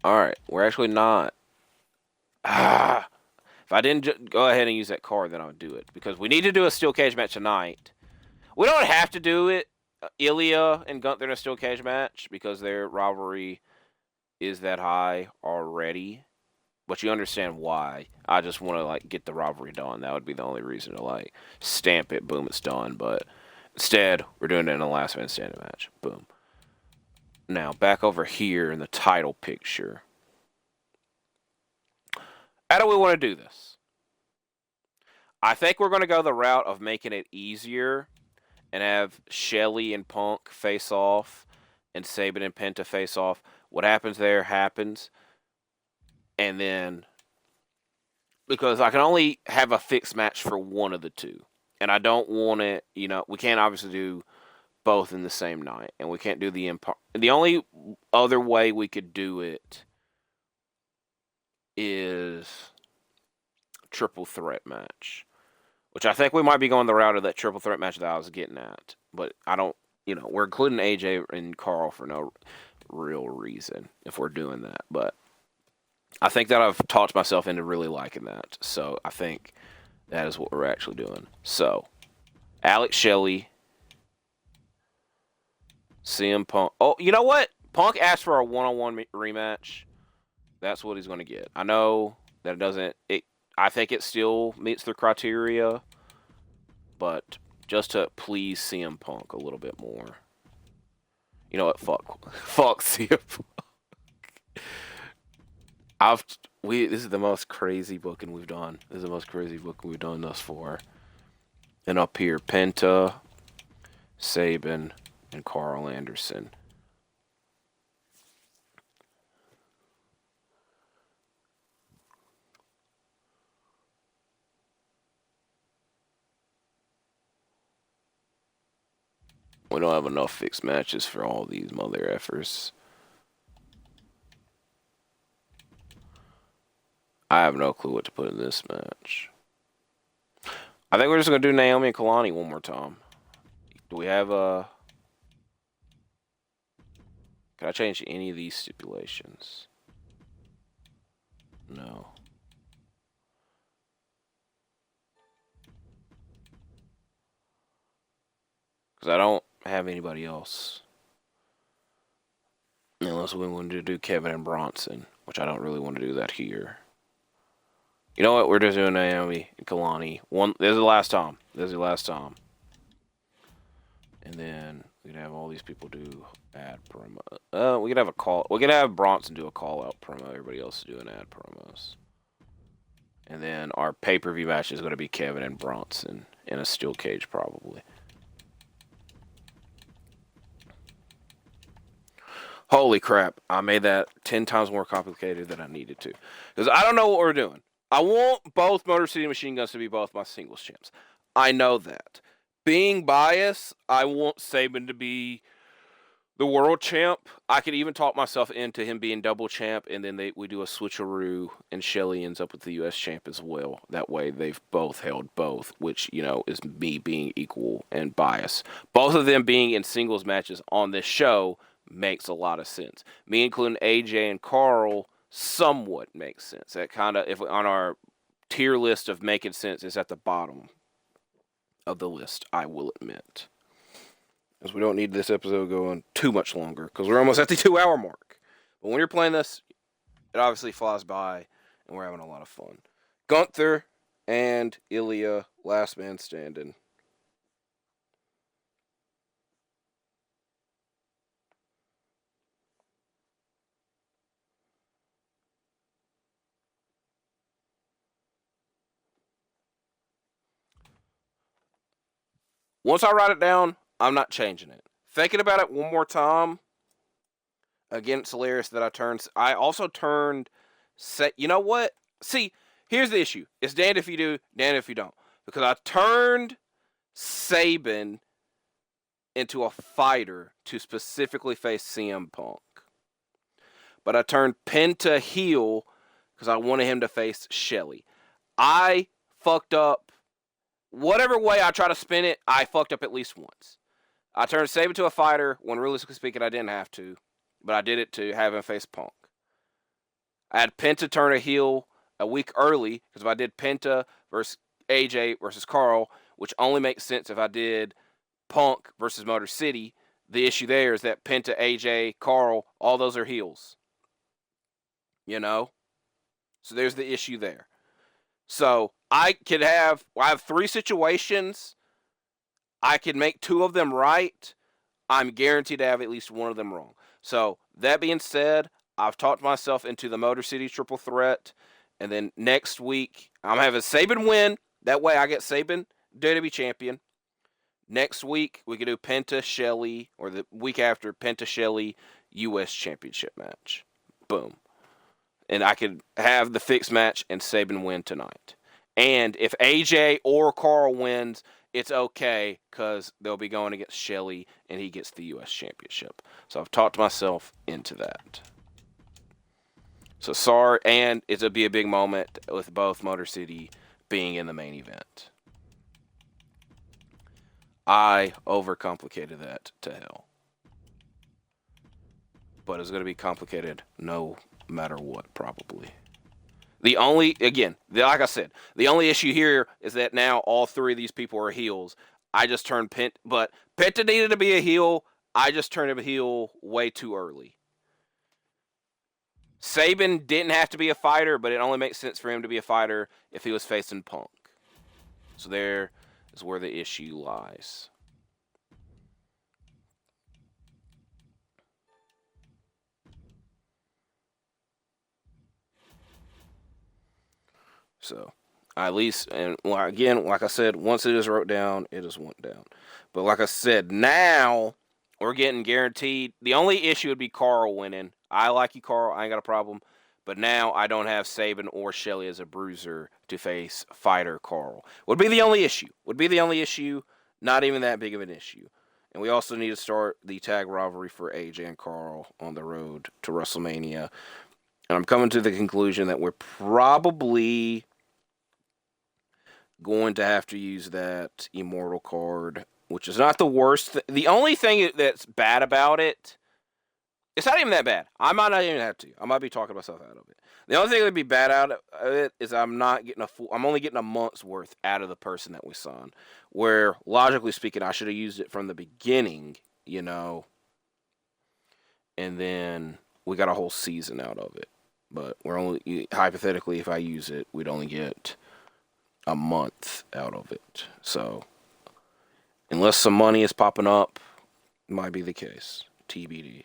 Speaker 1: All right, we're actually not. If I didn't go ahead and use that card, then I would do it because we need to do a steel cage match tonight. We don't have to do it, Ilja and Gunther in a steel cage match because their rivalry is that high already. But you understand why. I just want to like get the rivalry done. That would be the only reason to like stamp it. Boom, it's done. But instead, we're doing it in a last man standing match. Boom. Now back over here in the title picture. How do we want to do this? I think we're going to go the route of making it easier and have Shelly and Punk face off and Sabin and Penta face off. What happens there happens. And then, because I can only have a fixed match for one of the two. And I don't want it, you know, we can't obviously do both in the same night. And we can't do the Empire. The only other way we could do it is triple threat match. Which I think we might be going the route of that triple threat match that I was getting at. But I don't, you know, we're including AJ and Karl for no real reason if we're doing that. But I think that I've talked myself into really liking that. So I think that is what we're actually doing. So, Alex Shelley, CM Punk. Oh, you know what? Punk asked for a one-on-one rematch. That's what he's going to get. I know that it doesn't. I think it still meets the criteria, but just to please CM Punk a little bit more. You know what? Fuck CM Punk. This is the most crazy booking we've done. This is the most crazy booking we've done thus far. And up here, Penta, Sabin, and Karl Anderson. We don't have enough fixed matches for all these mother effers. I have no clue what to put in this match. I think we're just going to do Naomi and Kalani one more time. Do we have a... Can I change any of these stipulations? No. Because I don't have anybody else. Unless we want to do Kevin and Bronson, which I don't really want to do that here. You know what? We're just doing Naomi and Kalani. This is the last time. This is the last time. And then we can have all these people do ad promo. We could have a call. We could have Bronson do a call out promo. Everybody else is doing ad promos. And then our pay-per-view match is going to be Kevin and Bronson in a steel cage, probably. Holy crap. I made that 10 times more complicated than I needed to. Because I don't know what we're doing. I want both Motor City Machine Guns to be both my singles champs. I know that. Being biased, I want Sabin to be the world champ. I could even talk myself into him being double champ, and then we do a switcheroo, and Shelly ends up with the U.S. champ as well. That way, they've both held both, which, you know, is me being equal and biased. Both of them being in singles matches on this show makes a lot of sense. Me including AJ and Karl somewhat makes sense. That kind of, if on our tier list of making sense, is at the bottom of the list, I will admit. Because we don't need this episode going too much longer, because we're almost at the 2-hour mark. But when you're playing this, it obviously flies by, and we're having a lot of fun. Gunther and Ilja, last man standing. Once I write it down, I'm not changing it. Thinking about it one more time, again, it's hilarious that I also turned, you know what? See, here's the issue. It's damned if you do, damned if you don't. Because I turned Sabin into a fighter to specifically face CM Punk. but I turned Penta heel because I wanted him to face Shelly. I fucked up. Whatever way I try to spin it, I fucked up at least once. I turned Saban to a fighter when, realistically speaking, I didn't have to, but I did it to have him face Punk. I had Penta turn a heel a week early because if I did Penta versus AJ versus Karl, which only makes sense if I did Punk versus Motor City, the issue there is that Penta, AJ, Karl, all those are heels. You know? So there's the issue there. So I have 3 situations. I could make 2 of them right. I'm guaranteed to have at least one of them wrong. So that being said, I've talked myself into the Motor City triple threat. And then next week, I'm having Saban win. That way I get Saban WWE champion. Next week, we could do Penta Shelly, or the week after, Penta Shelly U.S. Championship match. Boom. And I could have the fixed match and Saban win tonight. And if AJ or Karl wins, it's okay because they'll be going against Shelly and he gets the U.S. Championship. So I've talked myself into that. So sorry, and it'll be a big moment with both Motor City being in the main event. I overcomplicated that to hell. But it's going to be complicated no matter what, probably. The only, again, like I said, the only issue here is that now all 3 of these people are heels. I just turned but Penta needed to be a heel. I just turned him a heel way too early. Saban didn't have to be a fighter, but it only makes sense for him to be a fighter if he was facing Punk. So there is where the issue lies. So, at least, and again, like I said, once it is wrote down, it is went down. But like I said, now we're getting guaranteed. The only issue would be Karl winning. I like you, Karl. I ain't got a problem. But now I don't have Saban or Shelly as a bruiser to face fighter Karl. Would be the only issue. Not even that big of an issue. And we also need to start the tag rivalry for AJ and Karl on the road to WrestleMania. And I'm coming to the conclusion that we're probably going to have to use that Immortal card, which is not the worst. The only thing that's bad about it, it's not even that bad. I might not even have to. I might be talking myself out of it. The only thing that would be bad out of it is I'm only getting a month's worth out of the person that we signed. Where, logically speaking, I should have used it from the beginning, and then we got a whole season out of it. But we're only, hypothetically, if I use it, we'd only get a month out of it. So, unless some money is popping up, might be the case. TBD.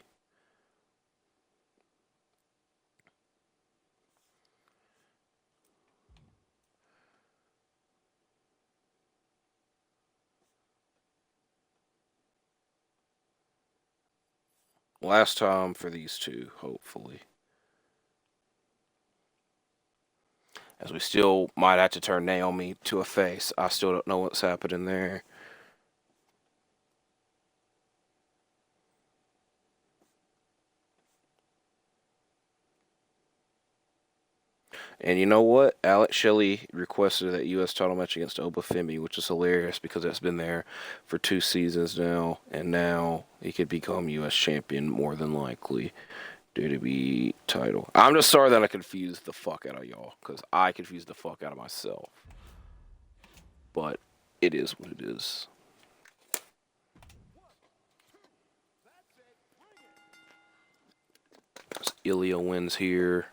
Speaker 1: Last time for these 2, hopefully. As we still might have to turn Naomi to a face. I still don't know what's happening there. And you know what? Alex Shelley requested that U.S. title match against Obafemi, which is hilarious because that's been there for 2 seasons now. And now he could become U.S. champion more than likely. WWE title. I'm just sorry that I confused the fuck out of y'all because I confused the fuck out of myself. But it is what it is. Ilja wins here.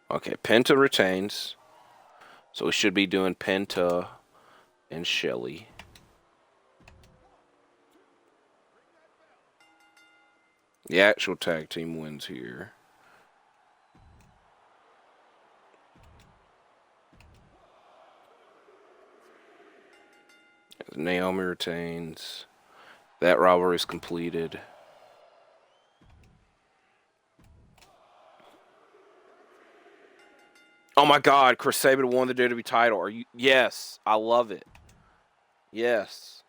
Speaker 1: Okay, Penta retains. So we should be doing Penta and Shelly. The actual tag team wins here. Naomi retains. That rivalry is completed. Oh my God, Chris Sabin won the WWE title. Yes, I love it. Yes.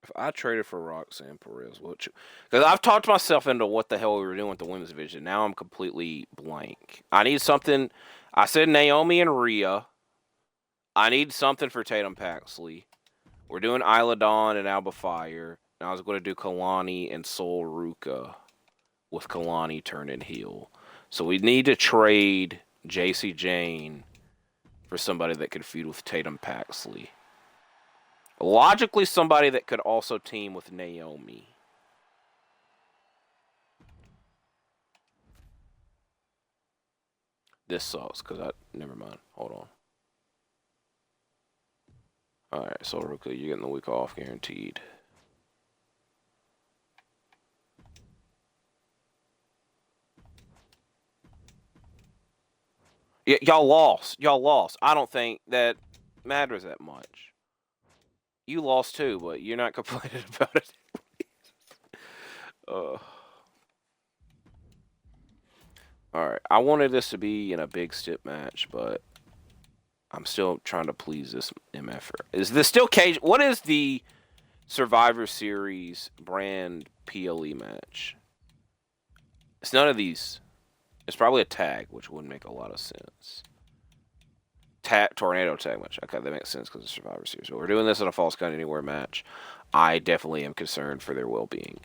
Speaker 1: If I traded for Roxanne Perez, because I've talked myself into what the hell we were doing with the women's division. Now I'm completely blank. I need something. I said Naomi and Rhea. I need something for Tatum Paxley. We're doing Isla Dawn and Alba Fire. And I was going to do Kalani and Sol Ruka with Kalani turning heel. So we need to trade JC Jane for somebody that could feud with Tatum Paxley. Logically, somebody that could also team with Naomi. This sucks, because never mind. Hold on. Alright, so Ruka, you're getting the week off guaranteed. Yeah, y'all lost. Y'all lost. I don't think that matters that much. You lost too, but you're not complaining about it. Alright, I wanted this to be in a big stip match, but I'm still trying to please this MF. Is this still cage? What is the Survivor Series brand PLE match? It's none of these. It's probably a tag, which wouldn't make a lot of sense. Tornado tag match. Okay, that makes sense because it's Survivor Series. But we're doing this in a False Count Anywhere match. I definitely am concerned for their well-being.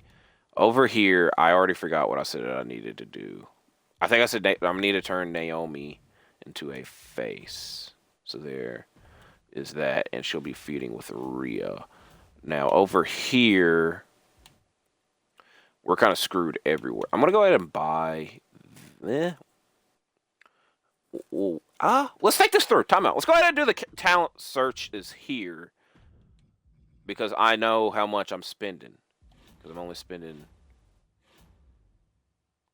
Speaker 1: Over here, I already forgot what I said I needed to do. I think I said I need to turn Naomi into a face. So there is that, and she'll be feuding with Rhea. Now, over here, we're kind of screwed everywhere. I'm going to go ahead and buy... let's take this through. Time out. Let's go ahead and do the talent search is here. Because I know how much I'm spending. Because I'm only spending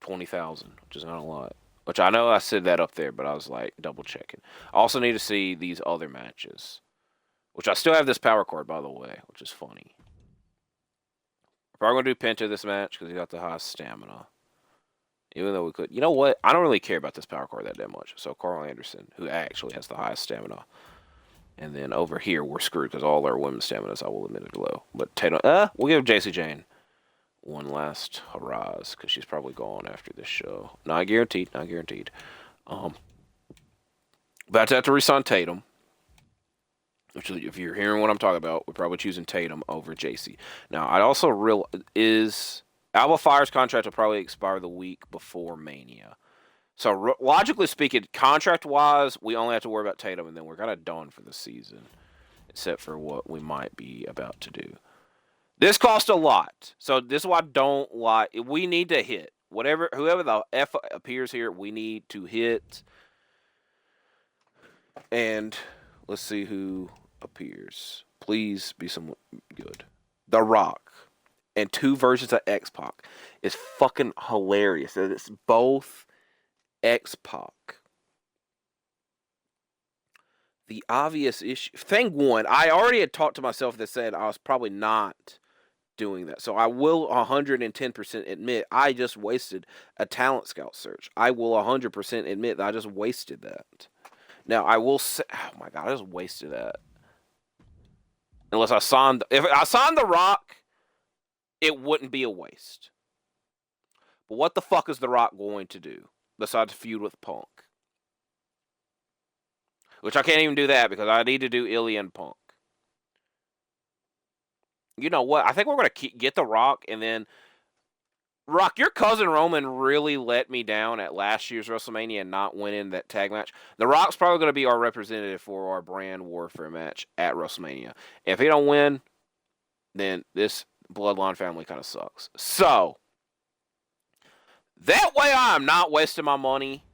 Speaker 1: 20,000, which is not a lot. Which I know I said that up there, but I was like double checking. I also need to see these other matches. Which I still have this power card, by the way, which is funny. We're probably going to do Penta this match because he got the highest stamina. Even though we could. You know what? I don't really care about this power card that much. So Karl Anderson, who actually has the highest stamina. And then over here, we're screwed because all our women's staminas, I will admit, are low. But Tatum, we'll give JC Jane one last hurrah because she's probably gone after this show. Not guaranteed. Not guaranteed. But I'd have to resign Tatum. Which, if you're hearing what I'm talking about, we're probably choosing Tatum over JC. Now, I also realize Alba Fire's contract will probably expire the week before Mania. So, logically speaking, contract-wise, we only have to worry about Tatum, and then we're kind of done for the season, except for what we might be about to do. This cost a lot, so this is why I don't like. We need to hit whoever the F appears here. We need to hit, and let's see who appears. Please be someone good. The Rock and 2 versions of X-Pac is fucking hilarious. It's both X-Pac. The obvious issue. Thing one, I already had talked to myself that said I was probably not doing that. So I will 110% admit I just wasted a talent scout search. I will 100% admit that I just wasted that. Now I will say, oh my god, I just wasted that. Unless I signed, if I signed The Rock, it wouldn't be a waste. But what the fuck is The Rock going to do besides feud with Punk? Which I can't even do that because I need to do Ilja and Punk. You know what? I think we're going to get The Rock, and then... Rock, your cousin Roman really let me down at last year's WrestleMania and not winning that tag match. The Rock's probably going to be our representative for our brand warfare match at WrestleMania. If he don't win, then this Bloodline family kind of sucks. So, that way I'm not wasting my money.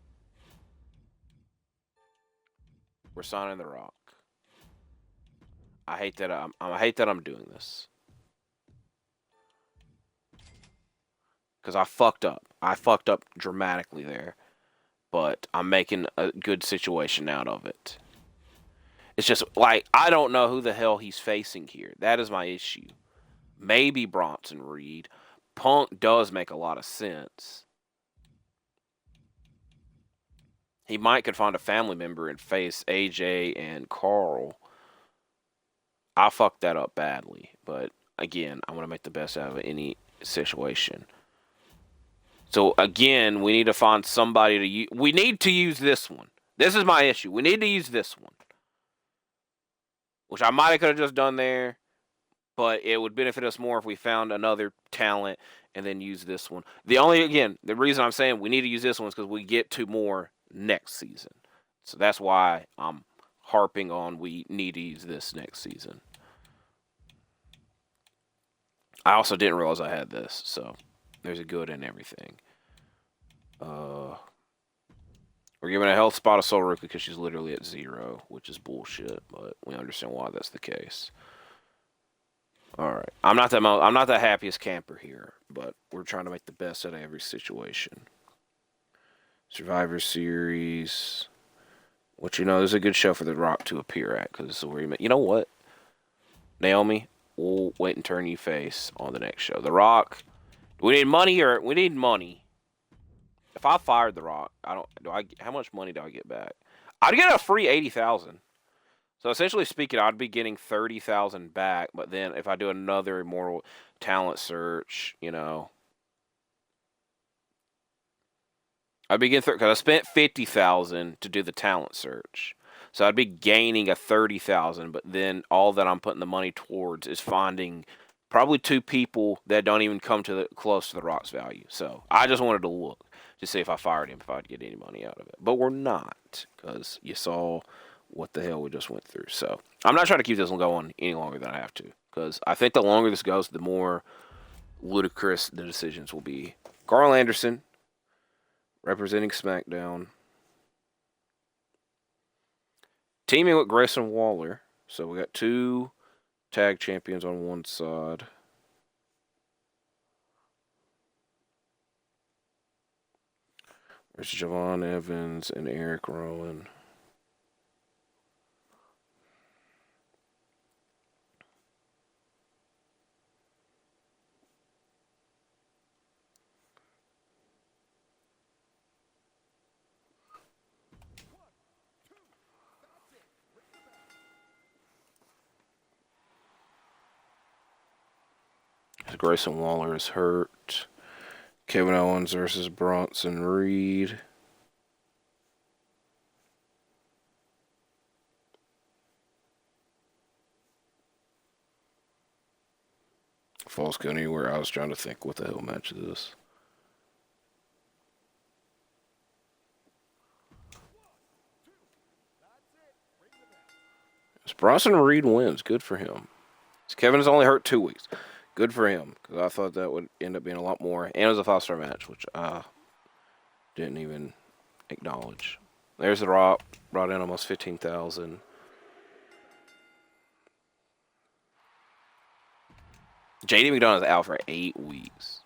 Speaker 1: We're signing The Rock. I hate that I'm doing this. Because I fucked up. I fucked up dramatically there. But I'm making a good situation out of it. It's just, like, I don't know who the hell he's facing here. That is my issue. Maybe Bronson Reed. Punk does make a lot of sense. he might could find a family member and face AJ and Karl. I fucked that up badly, but again, I want to make the best out of any situation. So again, we need to find somebody to use. We need to use this one. This is my issue. We need to use this one, which I might have could have just done there, but it would benefit us more if we found another talent and then use this one. The reason I'm saying we need to use this one is because we get 2 more next season. So that's why I'm harping on we need to use this next season. I also didn't realize I had this, so there's a good in everything. We're giving a health spot to Soul Rookie because she's literally at 0, which is bullshit, but we understand why that's the case. Alright. I'm not the happiest camper here, but we're trying to make the best out of every situation. Survivor Series. Which, there's a good show for The Rock to appear at, because this is where you know what? Naomi, we'll wait and turn you face on the next show. The Rock. Do we need money or we need money? If I fired The Rock, how much money do I get back? I'd get a free 80,000. So essentially speaking, I'd be getting 30,000 back, but then if I do another Immortal Talent search, I'd be getting, because I spent 50,000 to do the talent search. So I'd be gaining a 30,000, but then all that I'm putting the money towards is finding probably 2 people that don't even come to close to The Rock's value. So I just wanted to look to see if I fired him, if I'd get any money out of it. But we're not, because you saw what the hell we just went through. So I'm not trying to keep this one going any longer than I have to, because I think the longer this goes, the more ludicrous the decisions will be. Karl Anderson, representing SmackDown. Teaming with Grayson Waller. So we got 2 tag champions on one side. There's Javon Evans and Eric Rowan. Grayson Waller is hurt. Kevin Owens versus Bronson Reed. Falls go anywhere. I was trying to think what the hell match is this. Bronson Reed wins. Good for him. Kevin has only hurt 2 weeks. Good for him, because I thought that would end up being a lot more. And it was a 5-star match, which I didn't even acknowledge. There's The Rock. Brought in almost 15,000. JD McDonough's out for 8 weeks.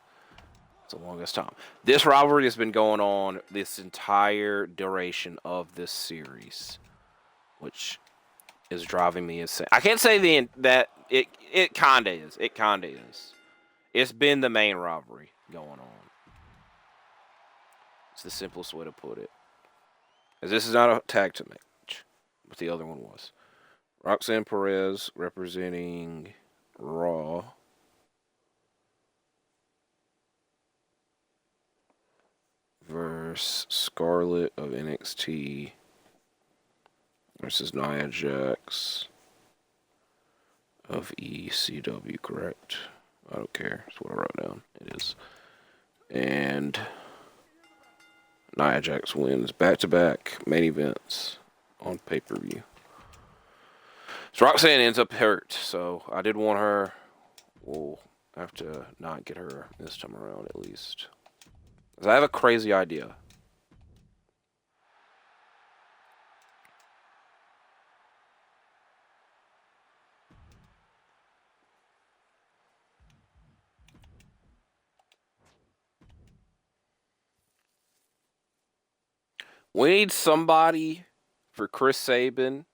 Speaker 1: It's the longest time. This rivalry has been going on this entire duration of this series, which is driving me insane. I can't say that it kinda is. It kinda is. It's been the main rivalry going on. It's the simplest way to put it. As this is not a tag team match, but the other one was. Roxanne Perez representing Raw. Versus Scarlett of NXT. Versus Nia Jax of ECW, correct? I don't care. That's what I wrote down. It is. And Nia Jax wins back-to-back main events on pay-per-view. So Roxanne ends up hurt, so I did want her. We'll have to not get her this time around, at least. Because I have a crazy idea. We need somebody for Chris Sabin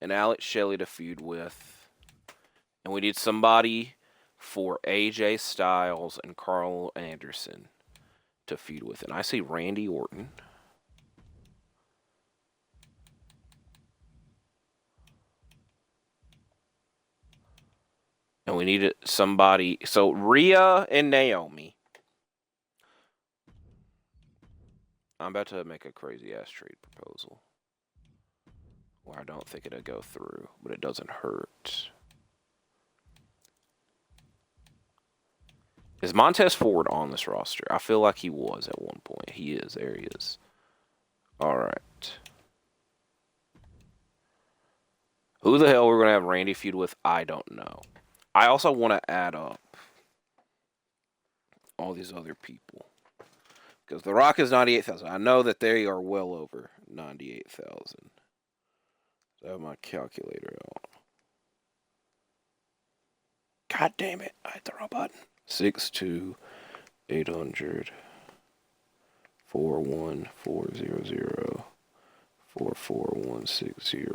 Speaker 1: and Alex Shelley to feud with. And we need somebody for AJ Styles and Karl Anderson to feud with. And I see Randy Orton. And we needed somebody. So Rhea and Naomi. I'm about to make a crazy ass trade proposal. Well, I don't think it'll go through, but it doesn't hurt. Is Montez Ford on this roster? I feel like he was at one point. He is. There he is. All right. Who the hell we're going to have Randy feud with, I don't know. I also want to add up all these other people. Because The Rock is 98,000. I know that they are well over 98,000. So I have my calculator out. God damn it. I hit the wrong button. 6'2", 800, 41400, 44160,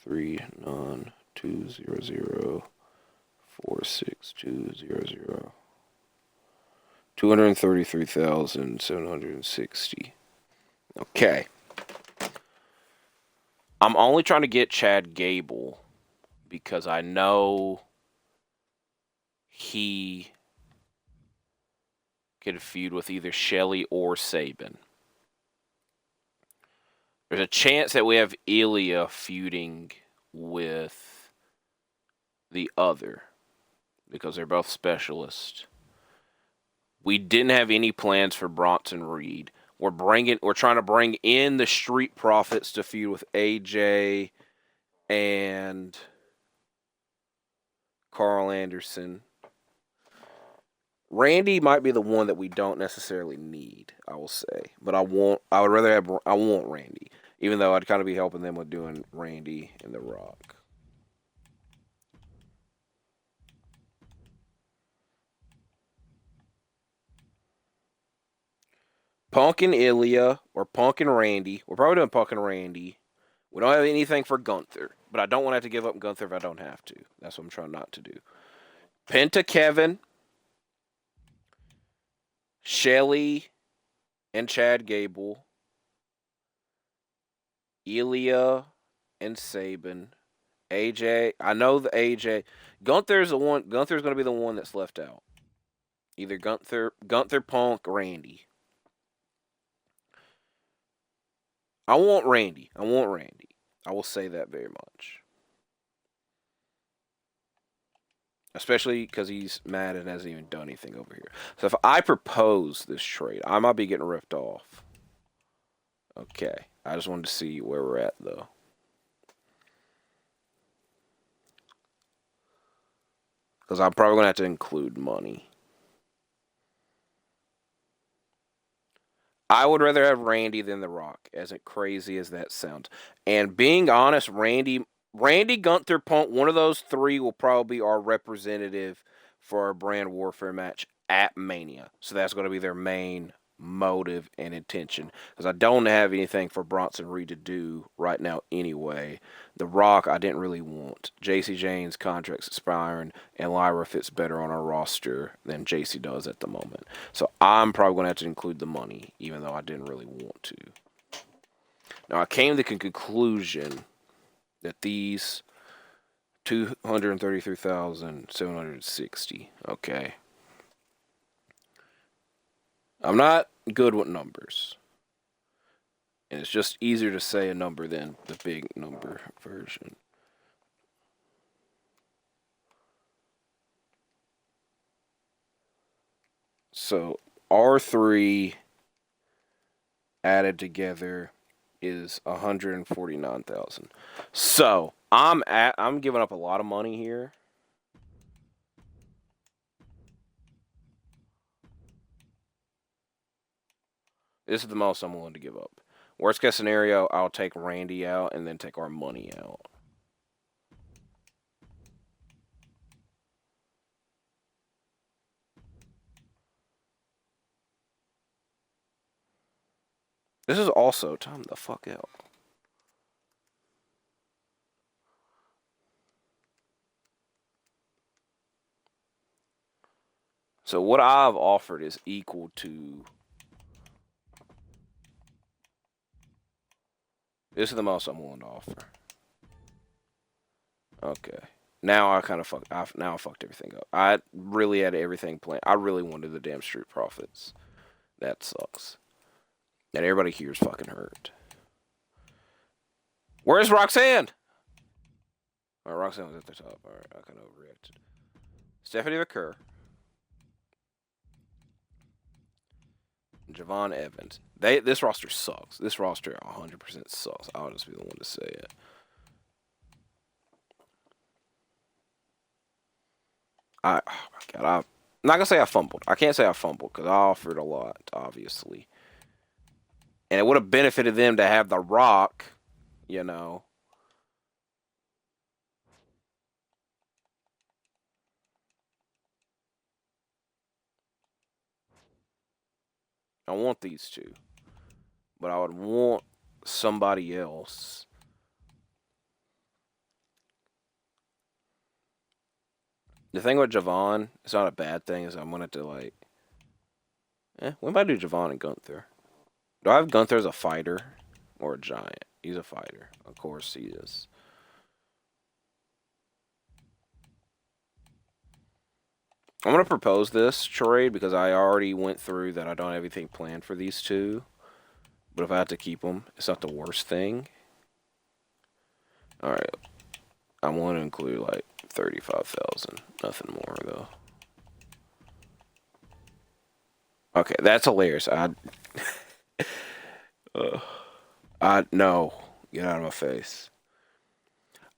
Speaker 1: 39200, 46200, 233,760. Okay. I'm only trying to get Chad Gable because I know he could feud with either Shelly or Sabin. There's a chance that we have Ilja feuding with the other because they're both specialists. We didn't have any plans for Bronson Reed. We're trying to bring in the Street Profits to feud with AJ and Karl Anderson. Randy might be the one that we don't necessarily need, I will say. But I want Randy. Even though I'd kind of be helping them with doing Randy and The Rock. Punk and Ilja, or Punk and Randy. We're probably doing Punk and Randy. We don't have anything for Gunther. But I don't want to have to give up Gunther if I don't have to. That's what I'm trying not to do. Penta Kevin, Shelly, and Chad Gable, Ilja and Sabin, AJ. I know the AJ. Gunther's going to be the one that's left out. Either Gunther, Punk, Randy. I want Randy. I will say that very much. Especially because he's mad and hasn't even done anything over here. So if I propose this trade, I might be getting ripped off. Okay. I just wanted to see where we're at, though. Because I'm probably going to have to include money. I would rather have Randy than The Rock, as crazy as that sounds. And being honest, Randy, Gunther, Punk, one of those three will probably be our representative for our brand warfare match at Mania. So that's going to be their main motive and intention. Because I don't have anything for Bronson Reed to do right now anyway. The Rock, I didn't really want. JC Jane's contract's expiring, and Lyra fits better on our roster than JC does at the moment. So I'm probably going to have to include the money, even though I didn't really want to. Now, I came to the conclusion that these 233,760, okay. I'm not good with numbers. And it's just easier to say a number than the big number version. So R3 added together is 149,000. So I'm giving up a lot of money here. This is the most I'm willing to give up. Worst case scenario, I'll take Randy out and then take our money out. This is also time the fuck out. So what I've offered is equal to... This is the most I'm willing to offer. Okay. Now I kind of now I fucked everything up. I really had everything planned. I really wanted the damn Street Profits. That sucks. And everybody here is fucking hurt. Where's Roxanne? All right, Roxanne was at the top. All right, I kind of overreacted. Stephanie McCurr. Javon Evans. This roster sucks. This roster 100% sucks. I'll just be the one to say it. Oh my God, I'm not gonna say I fumbled. I can't say I fumbled because I offered a lot, obviously, and it would have benefited them to have The Rock, you know. I want these two, but I would want somebody else. The thing with Javon, it's not a bad thing, is I'm gonna have to like, we might do Javon and Gunther. Do I have Gunther as a fighter or a giant? He's a fighter, of course he is. I'm gonna propose this trade because I already went through that. I don't have anything planned for these two, but if I have to keep them, it's not the worst thing. All right, I want to include like 35,000. Nothing more though. Okay, that's hilarious. No, get out of my face.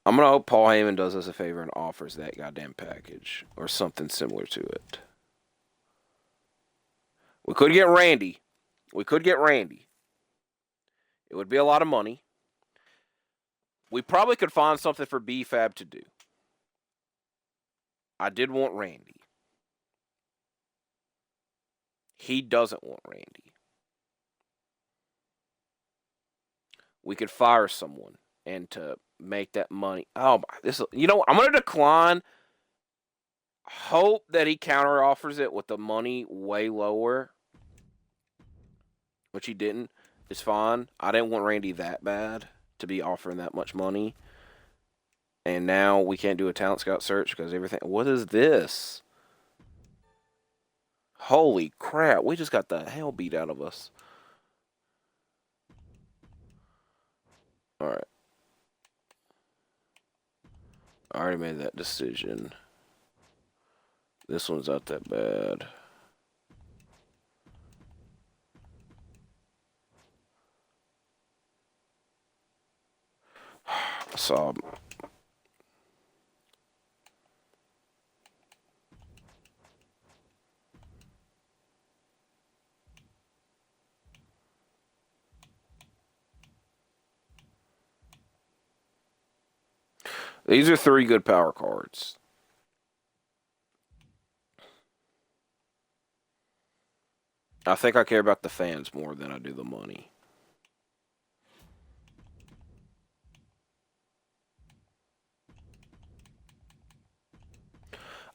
Speaker 1: I'm gonna hope Paul Heyman does us a favor and offers that goddamn package or something similar to it. We could get Randy. We could get Randy. It would be a lot of money. We probably could find something for B-Fab to do. I did want Randy. He doesn't want Randy. We could fire someone and to make that money. Oh my! You know what? I'm gonna decline. Hope that he counter offers it with the money way lower, which he didn't. It's fine. I didn't want Randy that bad to be offering that much money. And now we can't do a talent scout search because everything. What is this? Holy crap! We just got the hell beat out of us. All right. I already made that decision. This one's not that bad. So these are 3 good power cards. I think I care about the fans more than I do the money.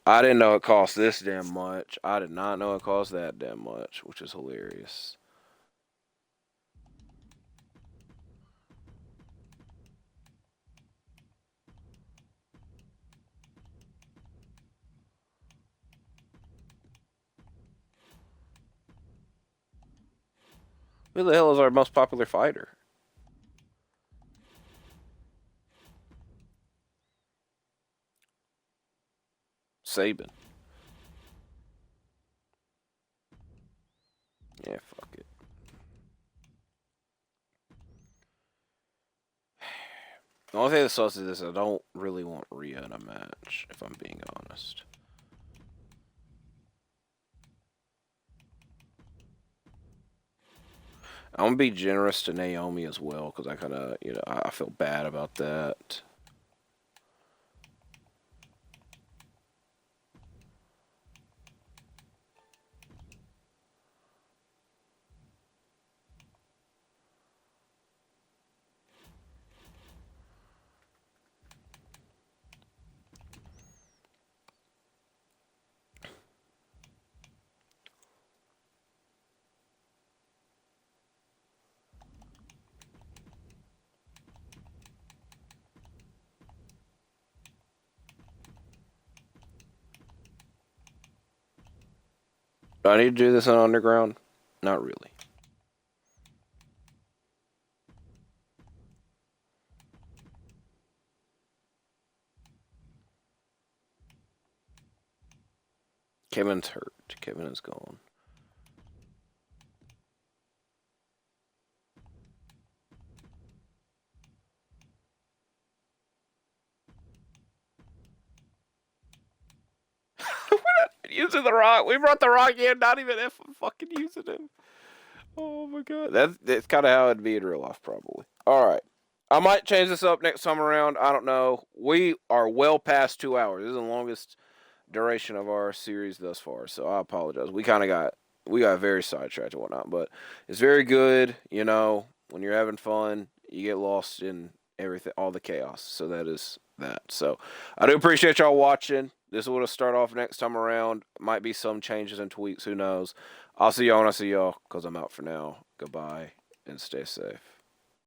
Speaker 1: I didn't know it cost this damn much. I did not know it cost that damn much, which is hilarious. Who the hell is our most popular fighter? Saban. Yeah, fuck it. The only thing that sucks is this: I don't really want Rhea in a match, if I'm being honest. I'm gonna be generous to Naomi as well because I kind of, I feel bad about that. Do I need to do this on underground? Not really. Kevin's hurt. Kevin is gone. We're not using the Rock. We brought the Rock in, not even fucking using him. Oh my god. That's kind of how it'd be in real life, probably. Alright. I might change this up next time around. I don't know. We are well past 2 hours. This is the longest duration of our series thus far, so I apologize. We got very sidetracked and whatnot, but it's very good. You know, when you're having fun, you get lost in everything, all the chaos. So that is that. So I do appreciate y'all watching. This will start off next time around. Might be some changes and tweaks. Who knows? I'll see y'all when I see y'all, because I'm out for now. Goodbye and stay safe.